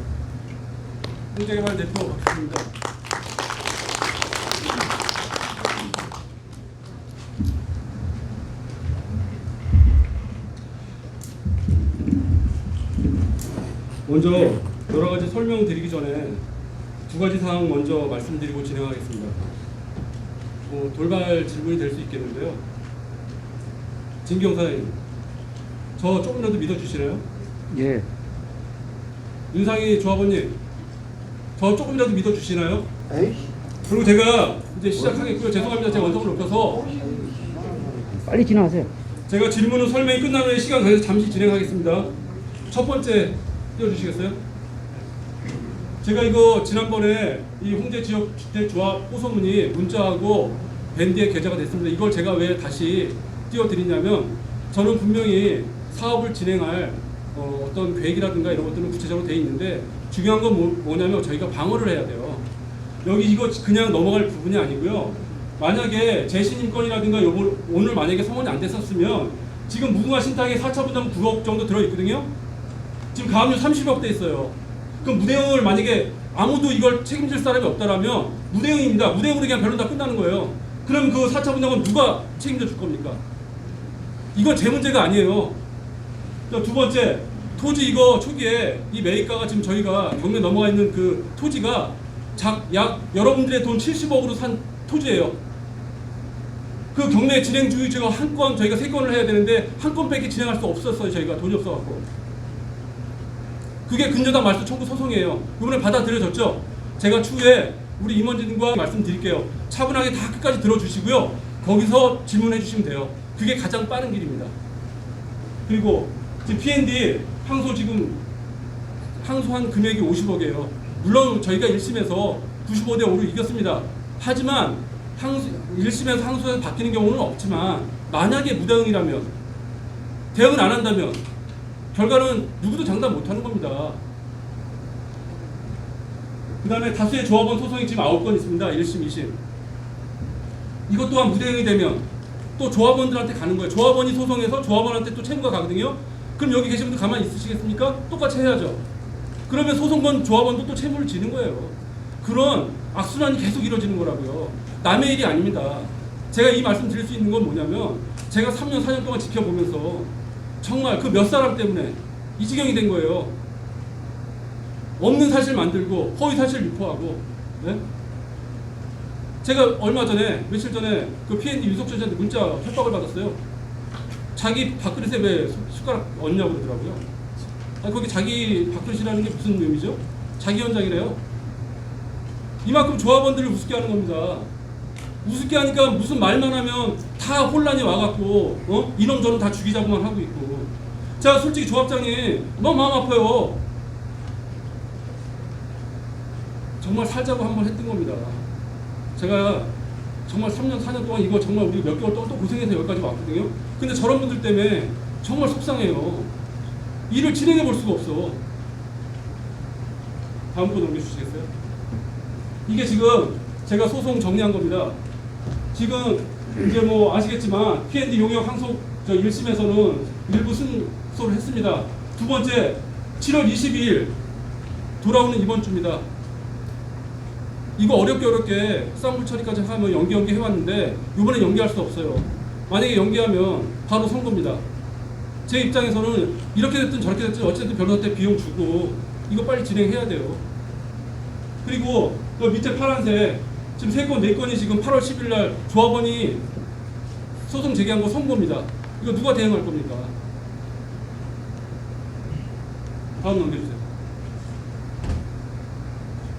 홍제개발 대표 박수입니다. 먼저 여러 가지 설명드리기 전에 두 가지 사항 먼저 말씀드리고 진행하겠습니다. 돌발 질문이 될 수 있겠는데요. 진경 사장님, 저 조금이라도 믿어주시나요? 예. 윤상희 조합원님, 저 조금이라도 믿어주시나요? 에이, 그리고 제가 이제 시작하겠고요. 죄송합니다. 제가 원성을 높여서 빨리 지나가세요. 제가 질문은 설명이 끝난 후에 시간 관계에서 잠시 진행하겠습니다. 첫 번째 띄워주시겠어요? 제가 이거 지난번에 이 홍대 지역 주택조합 호소문이 문자하고 밴드에 게재가 됐습니다. 이걸 제가 왜 다시 띄워드리냐면 저는 분명히 사업을 진행할 어떤 계획이라든가 이런 것들은 구체적으로 돼 있는데 중요한 건 뭐냐면 저희가 방어를 해야 돼요. 여기 이거 그냥 넘어갈 부분이 아니고요. 만약에 재신임권이라든가 오늘 만약에 성원이 안 됐었으면 지금 무궁화 신탁에 4차 분담 9억 정도 들어있거든요. 지금 가압류 30억 돼 있어요. 그럼 무대응을 만약에 아무도 이걸 책임질 사람이 없다라면 무대응입니다. 무대응으로 그냥 변론 다 끝나는 거예요. 그럼 그 4차 분담은 누가 책임져 줄 겁니까? 이건 제 문제가 아니에요. 두 번째, 토지 이거 초기에 이 매입가가 지금 저희가 경매 넘어가 있는 그 토지가 약 여러분들의 돈 70억으로 산 토지예요. 그 경매 진행 주의지가 한 건 저희가 3건을 해야 되는데 한 건밖에 진행할 수 없었어요. 저희가 돈이 없어갖고. 그게 근저당 말소 청구 소송이에요. 이번에 받아들여졌죠. 제가 추후에 우리 임원진과 말씀드릴게요. 차분하게 다 끝까지 들어주시고요. 거기서 질문해 주시면 돼요. 그게 가장 빠른 길입니다. 그리고 지금 P&D 항소한 금액이 50억이에요. 물론 저희가 1심에서 95대 5로 이겼습니다. 하지만 1심에서 항소해서 바뀌는 경우는 없지만 만약에 무대응이라면 대응을 안 한다면 결과는 누구도 장담 못하는 겁니다. 그 다음에 다수의 조합원 소송이 지금 9건 있습니다. 1심, 2심. 이것 또한 무대응이 되면 또 조합원들한테 가는 거예요. 조합원이 소송해서 조합원한테 또 채무가 가거든요. 그럼 여기 계신 분들 가만히 있으시겠습니까? 똑같이 해야죠. 그러면 소송건 조합원도 또 채무를 지는 거예요. 그런 악순환이 계속 이루어지는 거라고요. 남의 일이 아닙니다. 제가 이 말씀 드릴 수 있는 건 뭐냐면 제가 3년, 4년 동안 지켜보면서 정말 그 몇 사람 때문에 이 지경이 된 거예요. 없는 사실 만들고 허위 사실 유포하고. 네? 제가 얼마 전에 며칠 전에 그 P&D 윤석철 씨한테 문자 협박을 받았어요. 자기 밥그릇에 왜 숟가락 얹냐고 그러더라고요. 거기 자기 밥그릇이라는 게 무슨 의미죠? 자기 현장이래요. 이만큼 조합원들을 우습게 하는 겁니다. 우습게 하니까 무슨 말만 하면 다 혼란이 와갖고 이놈저놈 다 죽이자고만 하고 있고. 자, 솔직히 조합장님 너무 마음 아파요. 정말 살자고 한번 했던 겁니다. 제가 정말 3년 4년 동안 이거 정말 우리 몇 개월 동안 또 고생해서 여기까지 왔거든요. 근데 저런 분들 때문에 정말 속상해요. 일을 진행해 볼 수가 없어. 다음 거 넘겨주시겠어요? 이게 지금 제가 소송 정리한 겁니다. 지금 이제 뭐 아시겠지만 P&D 용역 항소 1심에서는 일부 승소를 했습니다. 두 번째 7월 22일 돌아오는 이번 주입니다. 이거 어렵게 쌍불 처리까지 하면 연기 해왔는데 이번에 연기할 수 없어요. 만약에 연기하면 바로 선고입니다. 제 입장에서는 이렇게 됐든 저렇게 됐든 어쨌든 변호사 때 비용 주고 이거 빨리 진행해야 돼요. 그리고 그 밑에 파란색 지금 3건, 4건이 지금 8월 10일 날 조합원이 소송 제기한 거 선고입니다. 이거 누가 대응할 겁니까? 다음 넘겨주세요.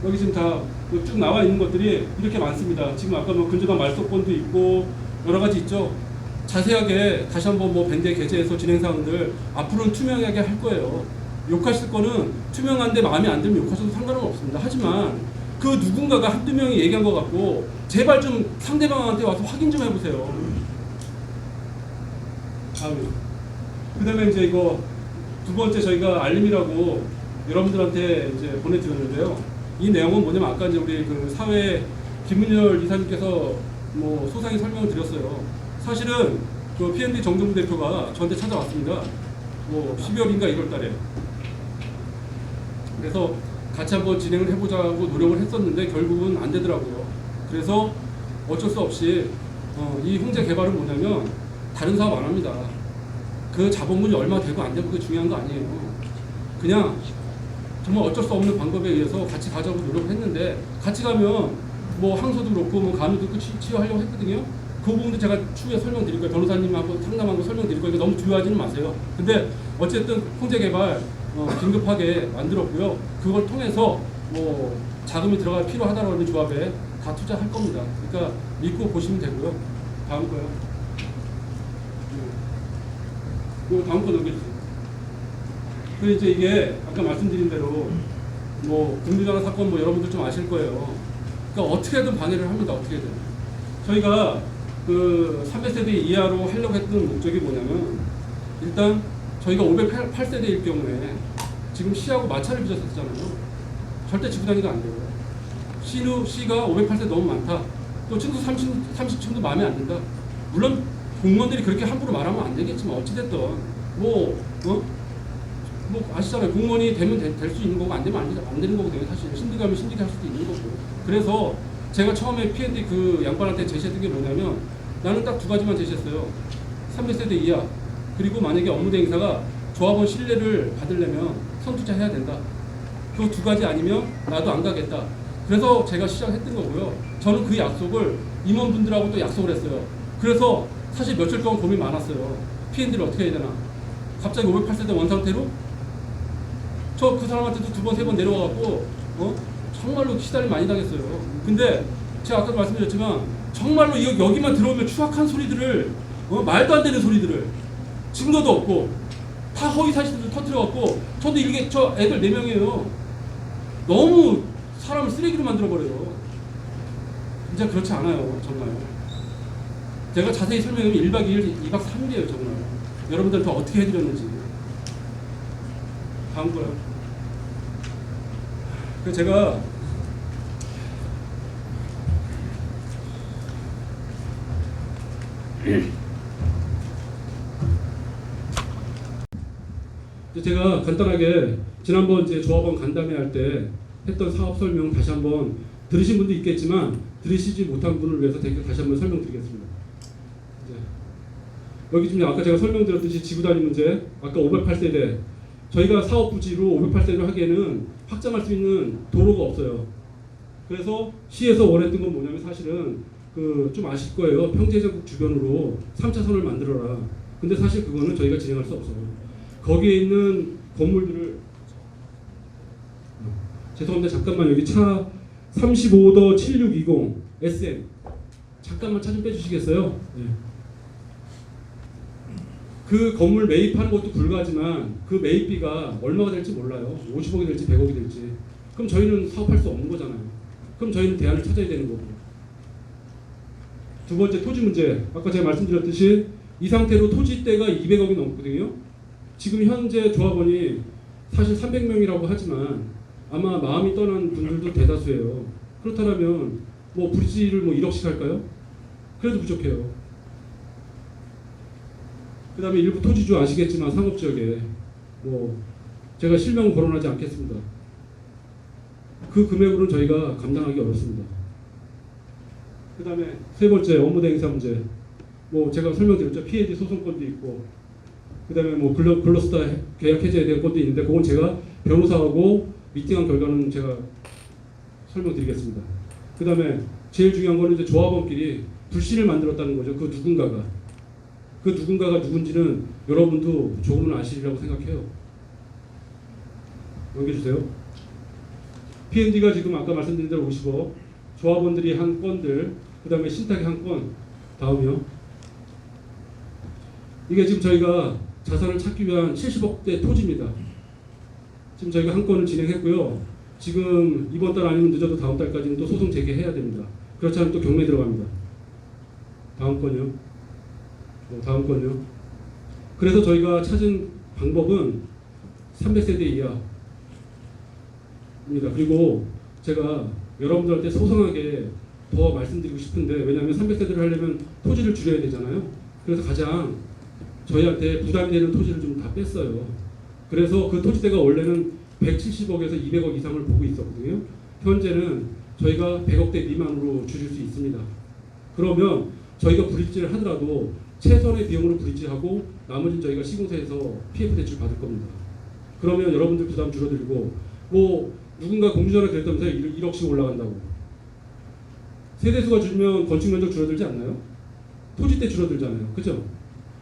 여기 지금 다 쭉 나와 있는 것들이 이렇게 많습니다. 지금 아까 뭐 근저당 말소권도 있고 여러 가지 있죠. 자세하게 다시 한번 뭐 밴드에 게재해서 진행 사항들 앞으로는 투명하게 할 거예요. 욕하실 거는 투명한데 마음에 안 들면 욕하셔도 상관은 없습니다. 하지만 그 누군가가 한두 명이 얘기한 것 같고 제발 좀 상대방한테 와서 확인 좀 해보세요. 그 다음에 이제 이거 두 번째 저희가 알림이라고 여러분들한테 이제 보내드렸는데요. 이 내용은 뭐냐면 아까 이제 우리 그 사회 김문열 이사님께서 뭐 소상히 설명을 드렸어요. 사실은 그 P&D 정정부 대표가 저한테 찾아왔습니다. 뭐 12월인가 1월 달에. 그래서 같이 한번 진행을 해보자고 노력을 했었는데 결국은 안 되더라고요. 그래서 어쩔 수 없이 이 홍제 개발은 뭐냐면 다른 사업 안 합니다. 그 자본금이 얼마 되고 안 되고 그게 중요한 거 아니에요. 그냥 정말 어쩔 수 없는 방법에 의해서 같이 가자고 노력했는데 같이 가면 뭐 항소도 그렇고 뭐 간호도 치유하려고 했거든요. 그 부분도 제가 추후에 설명드릴 거예요. 변호사님하고 상담한 거 설명드릴 거니까 너무 주요하지는 마세요. 근데 어쨌든 홍제개발 긴급하게 만들었고요. 그걸 통해서 뭐 자금이 들어갈 필요하다고 하는 조합에 다 투자할 겁니다. 그러니까 믿고 보시면 되고요. 다음 거요. 다음 거 넘겨주세요. 그리고 이제 이게 아까 말씀드린 대로 뭐 금융자가 사건 뭐 여러분들 좀 아실 거예요. 그러니까 어떻게든 방해를 합니다. 어떻게든. 저희가 그 300세대 이하로 하려고 했던 목적이 뭐냐면 일단 저희가 508세대일 경우에 지금 시하고 마찰을 빚었었잖아요. 절대 지구 단위가 안 돼요. 시가 508세대 너무 많다. 또 층수 30층도 마음에 안 든다. 물론 공무원들이 그렇게 함부로 말하면 안 되겠지만 어찌됐든 뭐 아시잖아요. 공무원이 되면 될 수 있는 거고 안 되면 안 되는 거거든요. 사실 신득하면 신득할 수도 있는 거고. 그래서 제가 처음에 P&D 그 양반한테 제시했던 게 뭐냐면 나는 딱 두 가지만 제시했어요. 300세대 이하 그리고 만약에 업무 대행사가 조합원 신뢰를 받으려면 선투자해야 된다. 그 두 가지 아니면 나도 안 가겠다. 그래서 제가 시작했던 거고요. 저는 그 약속을 임원분들하고 또 약속을 했어요. 그래서 사실 며칠 동안 고민 많았어요. P&D를 어떻게 해야 되나. 갑자기 508세대 원상태로 저 그 사람한테도 두 번, 세 번 내려와갖고 정말로 시달림 많이 당했어요. 근데 제가 아까도 말씀드렸지만 정말로 여기만 들어오면 추악한 소리들을 말도 안 되는 소리들을 증거도 없고 다 허위 사실들 터뜨려갖고 저도 이게 저 애들 4명이에요. 너무 사람을 쓰레기로 만들어버려요. 진짜 그렇지 않아요. 정말. 제가 자세히 설명하면 1박 2일, 2박 3일이에요. 정말. 여러분들한테 어떻게 해드렸는지. 다음 거요. 그 제가 제가 간단하게 지난번 이제 조합원 간담회 할 때 했던 사업 설명 다시 한번 들으신 분도 있겠지만 들으시지 못한 분을 위해서 다시 한번 설명드리겠습니다. 여기 지금 아까 제가 설명드렸듯이 지구 단위 문제, 아까 508세대 저희가 사업 부지로 508세대를 하기에는 확장할 수 있는 도로가 없어요. 그래서 시에서 원했던 건 뭐냐면 사실은 그 좀 아실 거예요. 평제전국 주변으로 3차선을 만들어라. 근데 사실 그거는 저희가 진행할 수 없어요. 거기에 있는 건물들을 죄송합니다. 잠깐만 여기 차 35-7620 SM 잠깐만 차 좀 빼주시겠어요? 네. 그 건물 매입하는 것도 불가하지만 그 매입비가 얼마가 될지 몰라요. 50억이 될지 100억이 될지. 그럼 저희는 사업할 수 없는 거잖아요. 그럼 저희는 대안을 찾아야 되는 거고. 두 번째 토지 문제. 아까 제가 말씀드렸듯이 이 상태로 토지대가 200억이 넘거든요. 지금 현재 조합원이 사실 300명이라고 하지만 아마 마음이 떠난 분들도 대다수예요. 그렇다면 뭐 브릿지를 뭐 1억씩 할까요? 그래도 부족해요. 그 다음에 일부 토지주 아시겠지만 상업지역에 뭐 제가 실명은 거론하지 않겠습니다. 그 금액으로는 저희가 감당하기 어렵습니다. 그 다음에 세 번째 업무대행사 문제. 뭐 제가 설명드렸죠. P&D 소송권도 있고 그 다음에 뭐 글로스타 계약 해제에 대한 건도 있는데 그건 제가 변호사하고 미팅한 결과는 제가 설명드리겠습니다. 그 다음에 제일 중요한 거는 이제 조합원끼리 불신을 만들었다는 거죠. 그 누군가가 누군지는 여러분도 조금은 아시리라고 생각해요. 넘겨주세요. P&D가 지금 아까 말씀드린 대로 50억, 조합원들이 한 건들, 그 다음에 신탁이 한 건, 다음이요. 이게 지금 저희가 자산을 찾기 위한 70억대 토지입니다. 지금 저희가 한 건을 진행했고요. 지금 이번 달 아니면 늦어도 다음 달까지는 또 소송 제기해야 됩니다. 그렇지 않으면 또 경매 들어갑니다. 다음 건요. 다음 건요. 그래서 저희가 찾은 방법은 300세대 이하입니다. 그리고 제가 여러분들한테 소상하게 더 말씀드리고 싶은데 왜냐하면 300세대를 하려면 토지를 줄여야 되잖아요. 그래서 가장 저희한테 부담이 되는 토지를 좀 다 뺐어요. 그래서 그 토지대가 원래는 170억에서 200억 이상을 보고 있었거든요. 현재는 저희가 100억대 미만으로 줄일 수 있습니다. 그러면 저희가 브릿지를 하더라도 최선의 비용으로 브릿지하고 나머지는 저희가 시공사에서 PF 대출 받을 겁니다. 그러면 여러분들 부담 줄어들고 뭐 누군가 공주전에 그랬다면서요. 1억씩 올라간다고. 세대수가 줄면 건축 면적 줄어들지 않나요? 토지대 줄어들잖아요. 그죠?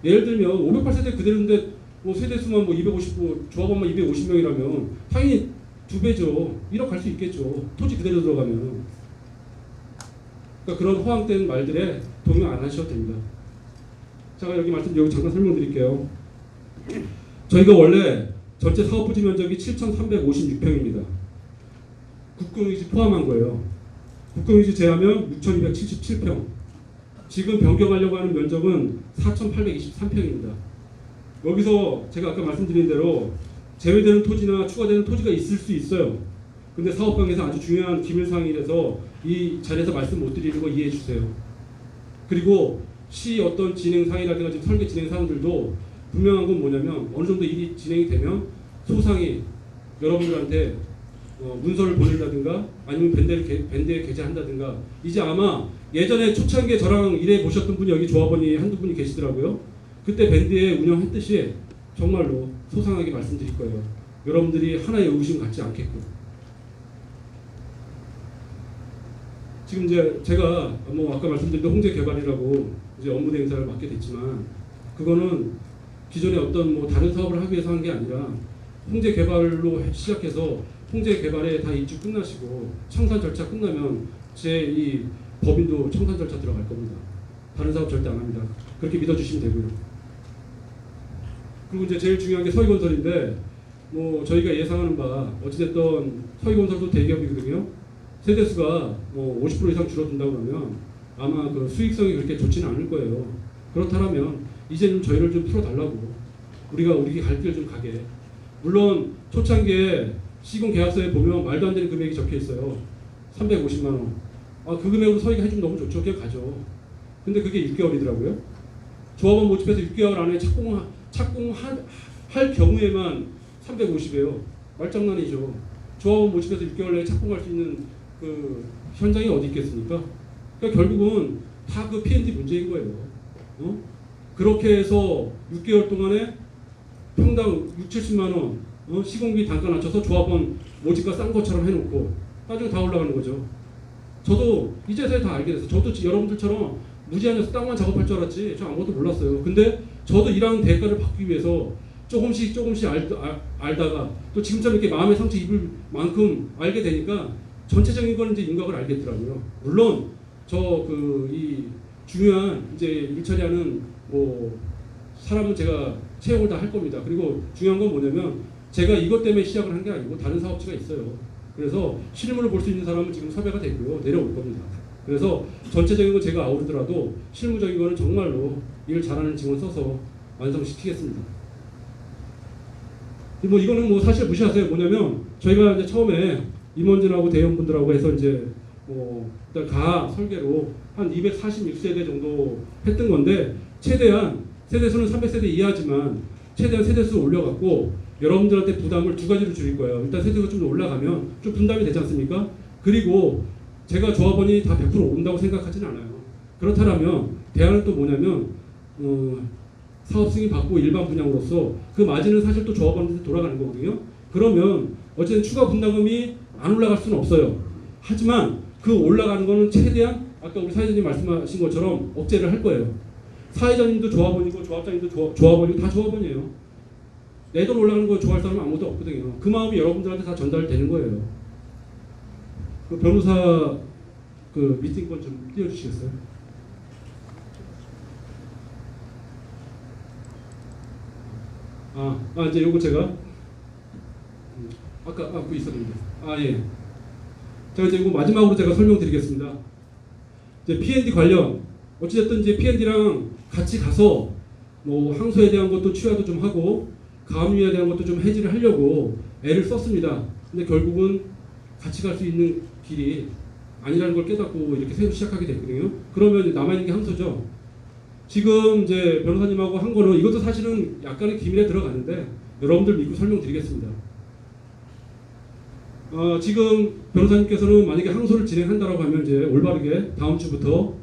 예를 들면 508세대 그대로인데 뭐 세대수만 뭐 250, 조합원만 250명이라면 당연히 2배죠. 1억 갈 수 있겠죠. 토지 그대로 들어가면. 그러니까 그런 허황된 말들에 동의 안 하셔도 됩니다. 제가 여기 잠깐 설명드릴게요. 저희가 원래 전체 사업부지 면적이 7,356평입니다. 국공유지 포함한 거예요. 국공유지 제하면 6,277평. 지금 변경하려고 하는 면적은 4,823평입니다. 여기서 제가 아까 말씀드린 대로 제외되는 토지나 추가되는 토지가 있을 수 있어요. 근데 사업방에서 아주 중요한 기밀사항이라서 이 자리에서 말씀 못 드리는 거 이해해 주세요. 그리고 시 어떤 진행사항이라든가 지금 설계 진행사항들도 분명한 건 뭐냐면 어느 정도 일이 진행이 되면 소상히 여러분들한테 문서를 보낸다든가 아니면 밴드에 게재한다든가 이제 아마 예전에 초창기에 저랑 일해 보셨던 분이 여기 조합원이 한두 분이 계시더라고요. 그때 밴드에 운영했듯이 정말로 소상하게 말씀드릴 거예요. 여러분들이 하나의 의구심 갖지 않게끔. 지금 이제 제가 뭐 아까 말씀드린 홍제 개발이라고 이제 업무 대행사를 맡게 됐지만 그거는 기존에 어떤 뭐 다른 사업을 하기 위해서 한 게 아니라 홍제 개발로 시작해서 홍제 개발에 다 입주 끝나시고 청산 절차 끝나면 제 이 법인도 청산 절차 들어갈 겁니다. 다른 사업 절대 안 합니다. 그렇게 믿어주시면 되고요. 그리고 이제 제일 중요한 게 서희건설인데 뭐 저희가 예상하는 바 어찌됐든 서희건설도 대기업이거든요. 세대수가 뭐 50% 이상 줄어든다고 그러면 아마 그 수익성이 그렇게 좋지는 않을 거예요. 그렇다면 이제는 저희를 좀 풀어달라고 우리가 우리 갈 길 좀 가게. 물론 초창기에 시공 계약서에 보면 말도 안 되는 금액이 적혀 있어요. 350만 원. 그 금액으로 서희가 해주면 너무 좋죠. 그냥 가죠. 근데 그게 6개월이더라고요. 조합원 모집해서 6개월 안에 착공할 경우에만 350이에요. 말장난이죠. 조합원 모집해서 6개월 내에 착공할 수 있는 그 현장이 어디 있겠습니까? 그러니까 결국은 다 그 P&D 문제인 거예요. 그렇게 해서 6개월 동안에 평당 60~70만 원 시공비 단가 낮춰서 조합원 모집가 싼 것처럼 해놓고 나중에 다 올라가는 거죠. 저도 이제서야 다 알게 됐어요. 저도 여러분들처럼 무지하면서 땅만 작업할 줄 알았지 저 아무것도 몰랐어요. 근데 저도 일하는 대가를 받기 위해서 조금씩 알다가 또 지금처럼 이렇게 마음의 상처 입을 만큼 알게 되니까 전체적인 거는 이제 인각을 알겠더라고요. 물론 이 중요한 이제 일 처리하는 뭐 사람은 제가 채용을 다 할 겁니다. 그리고 중요한 건 뭐냐면 제가 이것 때문에 시작을 한 게 아니고 다른 사업체가 있어요. 그래서 실물을 볼 수 있는 사람은 지금 섭외가 됐고요. 내려올 겁니다. 그래서 전체적인 건 제가 아우르더라도 실무적인 거는 정말로 일 잘하는 직원 써서 완성시키겠습니다. 뭐 이거는 뭐 사실 무시하세요. 뭐냐면 저희가 이제 처음에 임원진하고 대원분들하고 해서 이제 일단 가 설계로 한 246세대 정도 했던 건데 최대한 세대수는 300세대 이하지만 최대한 세대수 올려갖고 여러분들한테 부담을 두 가지로 줄일 거예요. 일단 세대수가 좀 더 올라가면 좀 분담이 되지 않습니까? 그리고 제가 조합원이 다 100% 온다고 생각하진 않아요. 그렇다면 대안은 또 뭐냐면 사업 승인 받고 일반 분양으로서 그 마진은 사실 또 조합원한테 돌아가는 거거든요. 그러면 어쨌든 추가 분담금이 안 올라갈 수는 없어요. 하지만 그 올라가는 거는 최대한 아까 우리 사회자님 말씀하신 것처럼 억제를 할 거예요. 사회자님도 조합원이고 조합장님도 조합원이고 다 조합원이에요. 내 돈 올라가는 거 좋아할 사람은 아무도 없거든요. 그 마음이 여러분들한테 다 전달되는 거예요. 그 변호사 그 미팅권 좀 띄워주시겠어요? 이제 요거 제가 아까 그거 있었는데 예. 제가 이제 이거 마지막으로 제가 설명드리겠습니다. 이제 P&D 관련 어찌됐든 이제 P&D랑 같이 가서 뭐 항소에 대한 것도 취하도 좀 하고 가압류에 대한 것도 좀 해지를 하려고 애를 썼습니다. 근데 결국은 같이 갈 수 있는 길이 아니라는 걸 깨닫고 이렇게 새로 시작하게 됐거든요. 그러면 이제 남아있는 게 항소죠. 지금 이제 변호사님하고 한 거는 이것도 사실은 약간의 기밀에 들어가는데 여러분들 믿고 설명드리겠습니다. 지금 변호사님께서는 만약에 항소를 진행한다라고 하면 이제 올바르게 다음 주부터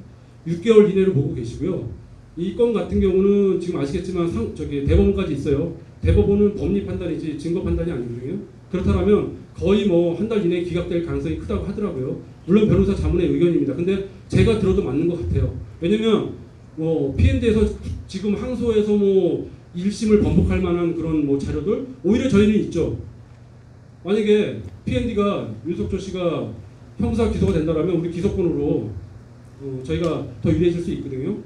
6개월 이내로 보고 계시고요. 이 건 같은 경우는 지금 아시겠지만 대법원까지 있어요. 대법원은 법리 판단이지 증거 판단이 아니거든요. 그렇다면 거의 뭐 한 달 이내에 기각될 가능성이 크다고 하더라고요. 물론 변호사 자문의 의견입니다. 근데 제가 들어도 맞는 것 같아요. 왜냐면 뭐 P&D에서 지금 항소해서 뭐 1심을 번복할 만한 그런 뭐 자료들 오히려 저희는 있죠. 만약에 P&D가 윤석철 씨가 형사 기소가 된다라면 우리 기소권으로 저희가 더 유리해질 수 있거든요.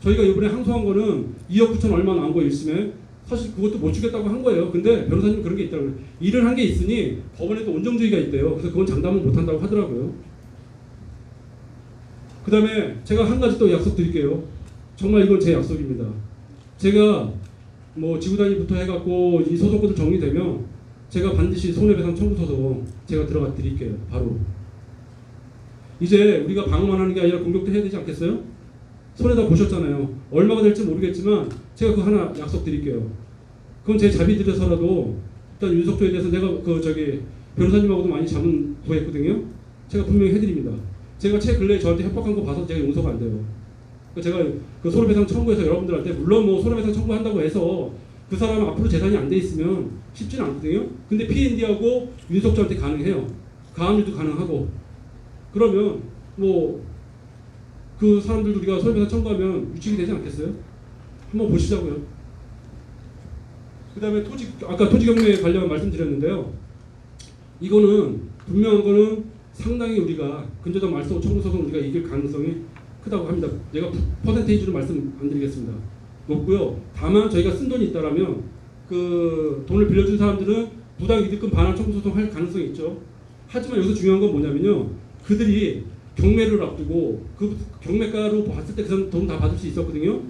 저희가 이번에 항소한 거는 2억 9천 얼마 나온 거 1심에 사실 그것도 못 주겠다고 한 거예요. 근데 변호사님 그런 게 있다고 일을 한 게 있으니 법원에 또 온정주의가 있대요. 그래서 그건 장담은 못 한다고 하더라고요. 그 다음에 제가 한 가지 또 약속 드릴게요. 정말 이건 제 약속입니다. 제가 뭐 지구단위부터 해갖고 이 소송권들 정리되면 제가 반드시 손해배상 청구 소송 제가 들어가 드릴게요. 바로. 이제 우리가 방어만 하는 게 아니라 공격도 해야 되지 않겠어요? 손해다 보셨잖아요. 얼마가 될지 모르겠지만 제가 그거 하나 약속 드릴게요. 그건 제 자비 들여서라도 일단 윤석철에 대해서 내가 변호사님하고도 많이 자문 구했거든요. 제가 분명히 해드립니다. 제가 최 근래에 저한테 협박한 거 봐서 제가 용서가 안 돼요. 제가 그 손해배상 청구해서 여러분들한테 물론 뭐 손해배상 청구한다고 해서 그 사람은 앞으로 재산이 안 돼 있으면 쉽지는 않거든요. 근데 P&D하고 윤석철한테 가능해요. 가압류도 가능하고 그러면 뭐 그 사람들도 우리가 손해배상 청구하면 유치가 되지 않겠어요? 한번 보시자고요. 그 다음에 아까 토지경매 관련 말씀드렸는데요. 이거는 분명한 거는 상당히 우리가 근저당 말소 청구소송 우리가 이길 가능성이 크다고 합니다. 내가 퍼센테이지로 말씀 안 드리겠습니다. 높고요. 다만 저희가 쓴 돈이 있다라면 그 돈을 빌려준 사람들은 부당이득금 반환 청구소송 할 가능성이 있죠. 하지만 여기서 중요한 건 뭐냐면요. 그들이 경매를 앞두고 그 경매가로 봤을 때 그 사람 돈 다 받을 수 있었거든요.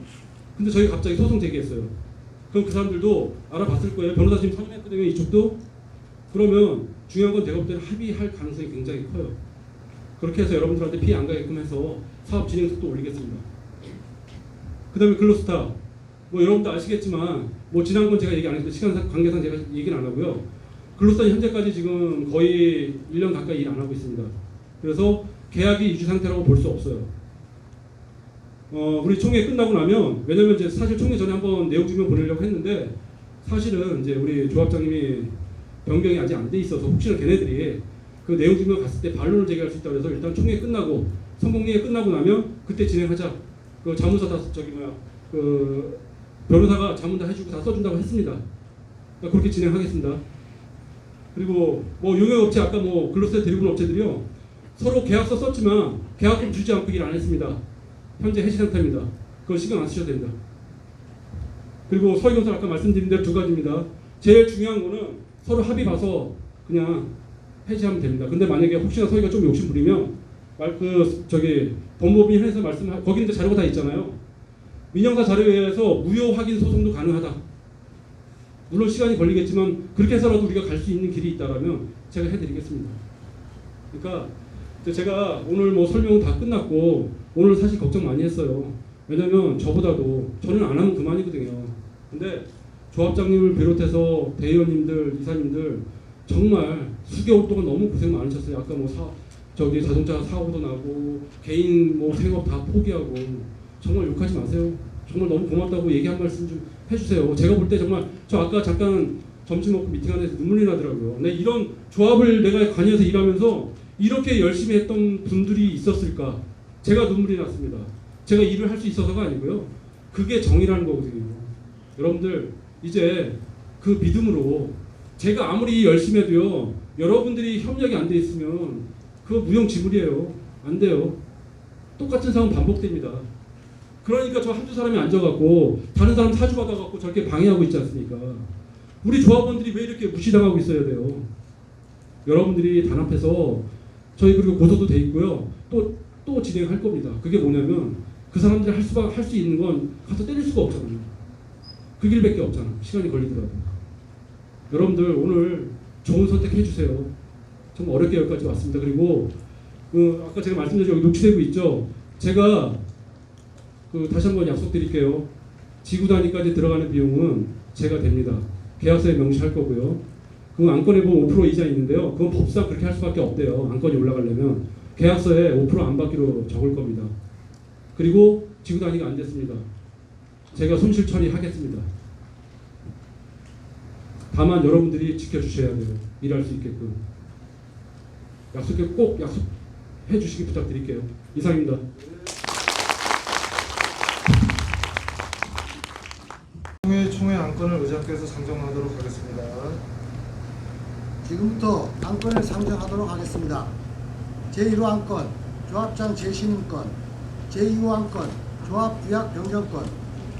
근데 저희가 갑자기 소송 제기했어요. 그럼 그 사람들도 알아봤을 거예요. 변호사 지금 선임했거든요. 이쪽도. 그러면 중요한 건 제가 볼 때는 합의할 가능성이 굉장히 커요. 그렇게 해서 여러분들한테 피해 안 가게끔 해서 사업 진행 속도 올리겠습니다. 그 다음에 글로스타. 뭐 여러분도 아시겠지만 뭐 지난번 제가 얘기 안 했어요. 시간 관계상 제가 얘기는 안 하고요. 글로스타 현재까지 지금 거의 1년 가까이 일 안 하고 있습니다. 그래서 계약이 유지 상태라고 볼 수 없어요. 우리 총회 끝나고 나면 왜냐면 이제 사실 총회 전에 한번 내용 증명 보내려고 했는데 사실은 이제 우리 조합장님이 변경이 아직 안 돼 있어서 혹시나 걔네들이 그 내용 증명 갔을 때 반론을 제기할 수 있다고 해서 일단 총회 끝나고 선공리회 끝나고 나면 그때 진행하자. 그 자문서 다 그 변호사가 자문 다 해주고 다 써준다고 했습니다. 그러니까 그렇게 진행하겠습니다. 그리고 뭐 용역업체 아까 뭐 글로스에 데리고 온 업체들이요. 서로 계약서 썼지만 계약금 주지 않고 일 안 했습니다. 현재 해지 상태입니다. 그걸 신경 안 쓰셔도 됩니다. 그리고 서희경사 아까 말씀드린 대로 두 가지입니다. 제일 중요한 거는 서로 합의 봐서 그냥 해지하면 됩니다. 근데 만약에 혹시나 서희가 좀 욕심 부리면 법무법인 해서 거기는 이제 자료가 다 있잖아요. 민형사 자료에 의해서 무효 확인 소송도 가능하다. 물론 시간이 걸리겠지만 그렇게 해서라도 우리가 갈 수 있는 길이 있다라면 제가 해드리겠습니다. 그러니까 제가 오늘 뭐 설명은 다 끝났고 오늘 사실 걱정 많이 했어요. 왜냐면 저보다도 저는 안 하면 그만이거든요. 근데 조합장님을 비롯해서 대의원님들, 이사님들 정말 수개월 동안 너무 고생 많으셨어요. 아까 뭐 자동차 사고도 나고 개인 뭐 생업 다 포기하고 정말 욕하지 마세요. 정말 너무 고맙다고 얘기 한 말씀 좀 해주세요. 제가 볼 때 정말 저 아까 잠깐 점심 먹고 미팅하면서 눈물이 나더라고요. 이런 조합을 내가 관여해서 일하면서 이렇게 열심히 했던 분들이 있었을까? 제가 눈물이 났습니다. 제가 일을 할 수 있어서가 아니고요. 그게 정의라는 거거든요. 여러분들 이제 그 믿음으로 제가 아무리 열심히 해도요. 여러분들이 협력이 안 돼 있으면 그거 무용지물이에요. 안 돼요. 똑같은 상황 반복됩니다. 그러니까 저 한두 사람이 앉아갖고 다른 사람 사주받아갖고 저렇게 방해하고 있지 않습니까? 우리 조합원들이 왜 이렇게 무시당하고 있어야 돼요? 여러분들이 단합해서 저희 그리고 고소도 돼 있고요. 또 진행할 겁니다. 그게 뭐냐면 그 사람들이 할 수 있는 건 가서 때릴 수가 없잖아요. 그 길밖에 없잖아. 시간이 걸리더라도. 여러분들 오늘 좋은 선택 해주세요. 정말 어렵게 여기까지 왔습니다. 그리고 아까 제가 말씀드린 여기 녹취되고 있죠. 제가 다시 한번 약속드릴게요. 지구 단위까지 들어가는 비용은 제가 됩니다. 계약서에 명시할 거고요. 그 안건에 보면 5% 이자 있는데요. 그건 법상 그렇게 할 수밖에 없대요. 안건이 올라가려면 계약서에 5% 안 받기로 적을 겁니다. 그리고 지구 단위가 안 됐습니다. 제가 손실 처리하겠습니다. 다만 여러분들이 지켜주셔야 돼요. 일할 수 있게끔. 꼭 약속해 주시기 부탁드릴게요. 이상입니다. 총회 안건을 의장께서 상정하도록 하겠습니다. 지금부터 안건을 상정하도록 하겠습니다. 제1호 안건 조합장 재신임건, 제2호 안건 조합 부약 변경권,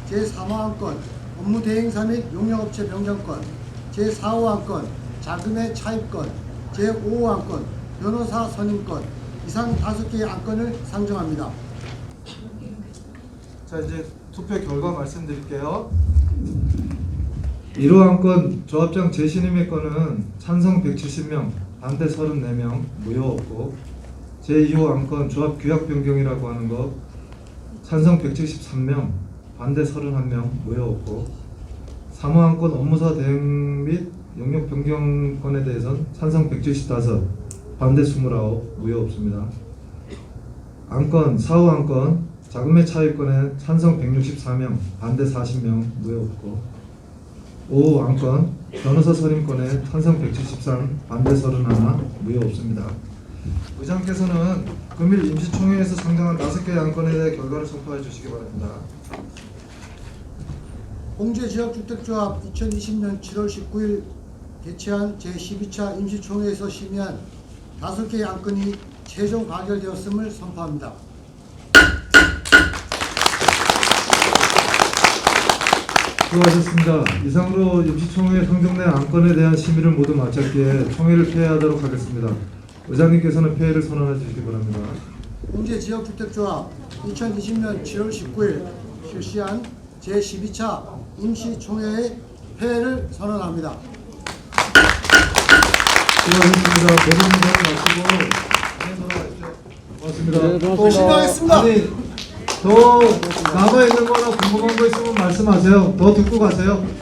제3호 안건 업무 대행사 및 용역업체 변경권, 제4호 안건 자금의 차입권, 제5호 안건 변호사 선임권, 이상 5개의 안건을 상정합니다. 자, 이제 투표 결과 말씀드릴게요. 1호 안건 조합장 재신임의 건은 찬성 170명, 반대 34명, 무효 없고, 제2호 안건 조합 규약 변경이라고 하는 것 찬성 173명, 반대 31명, 무효 없고, 3호 안건 업무사 대행 및 영역 변경권에 대해서는 찬성 175, 반대 29, 무효 없습니다. 안건 4호 안건 자금의 차입권에 찬성 164명, 반대 40명, 무효 없고, 5호 안건 변호사 선임권에 찬성 173, 반대 31, 무효 없습니다. 의장께서는 금일 임시총회에서 상정한 5개의 안건에 대해 결과를 선포해 주시기 바랍니다. 홍제지역주택조합 2020년 7월 19일 개최한 제12차 임시총회에서 심의한 5개의 안건이 최종 가결되었음을 선포합니다. 수고하셨습니다. 이상으로 임시총회에 상정된 안건에 대한 심의를 모두 마쳤기에 총회를 폐회하도록 하겠습니다. 의장님께서는 폐회를 선언해 주시기 바랍니다. 홍제지역주택조합 2020년 7월 19일 실시한 제12차 임시총회의 폐회를 선언합니다. 수고하셨습니다. 모든 인사를 마치고 고맙습니다. 네, 고맙습니다. 또 신고하겠습니다. 아니, 더 남아 있는 거나 궁금한 거 있으면 말씀하세요. 더 듣고 가세요.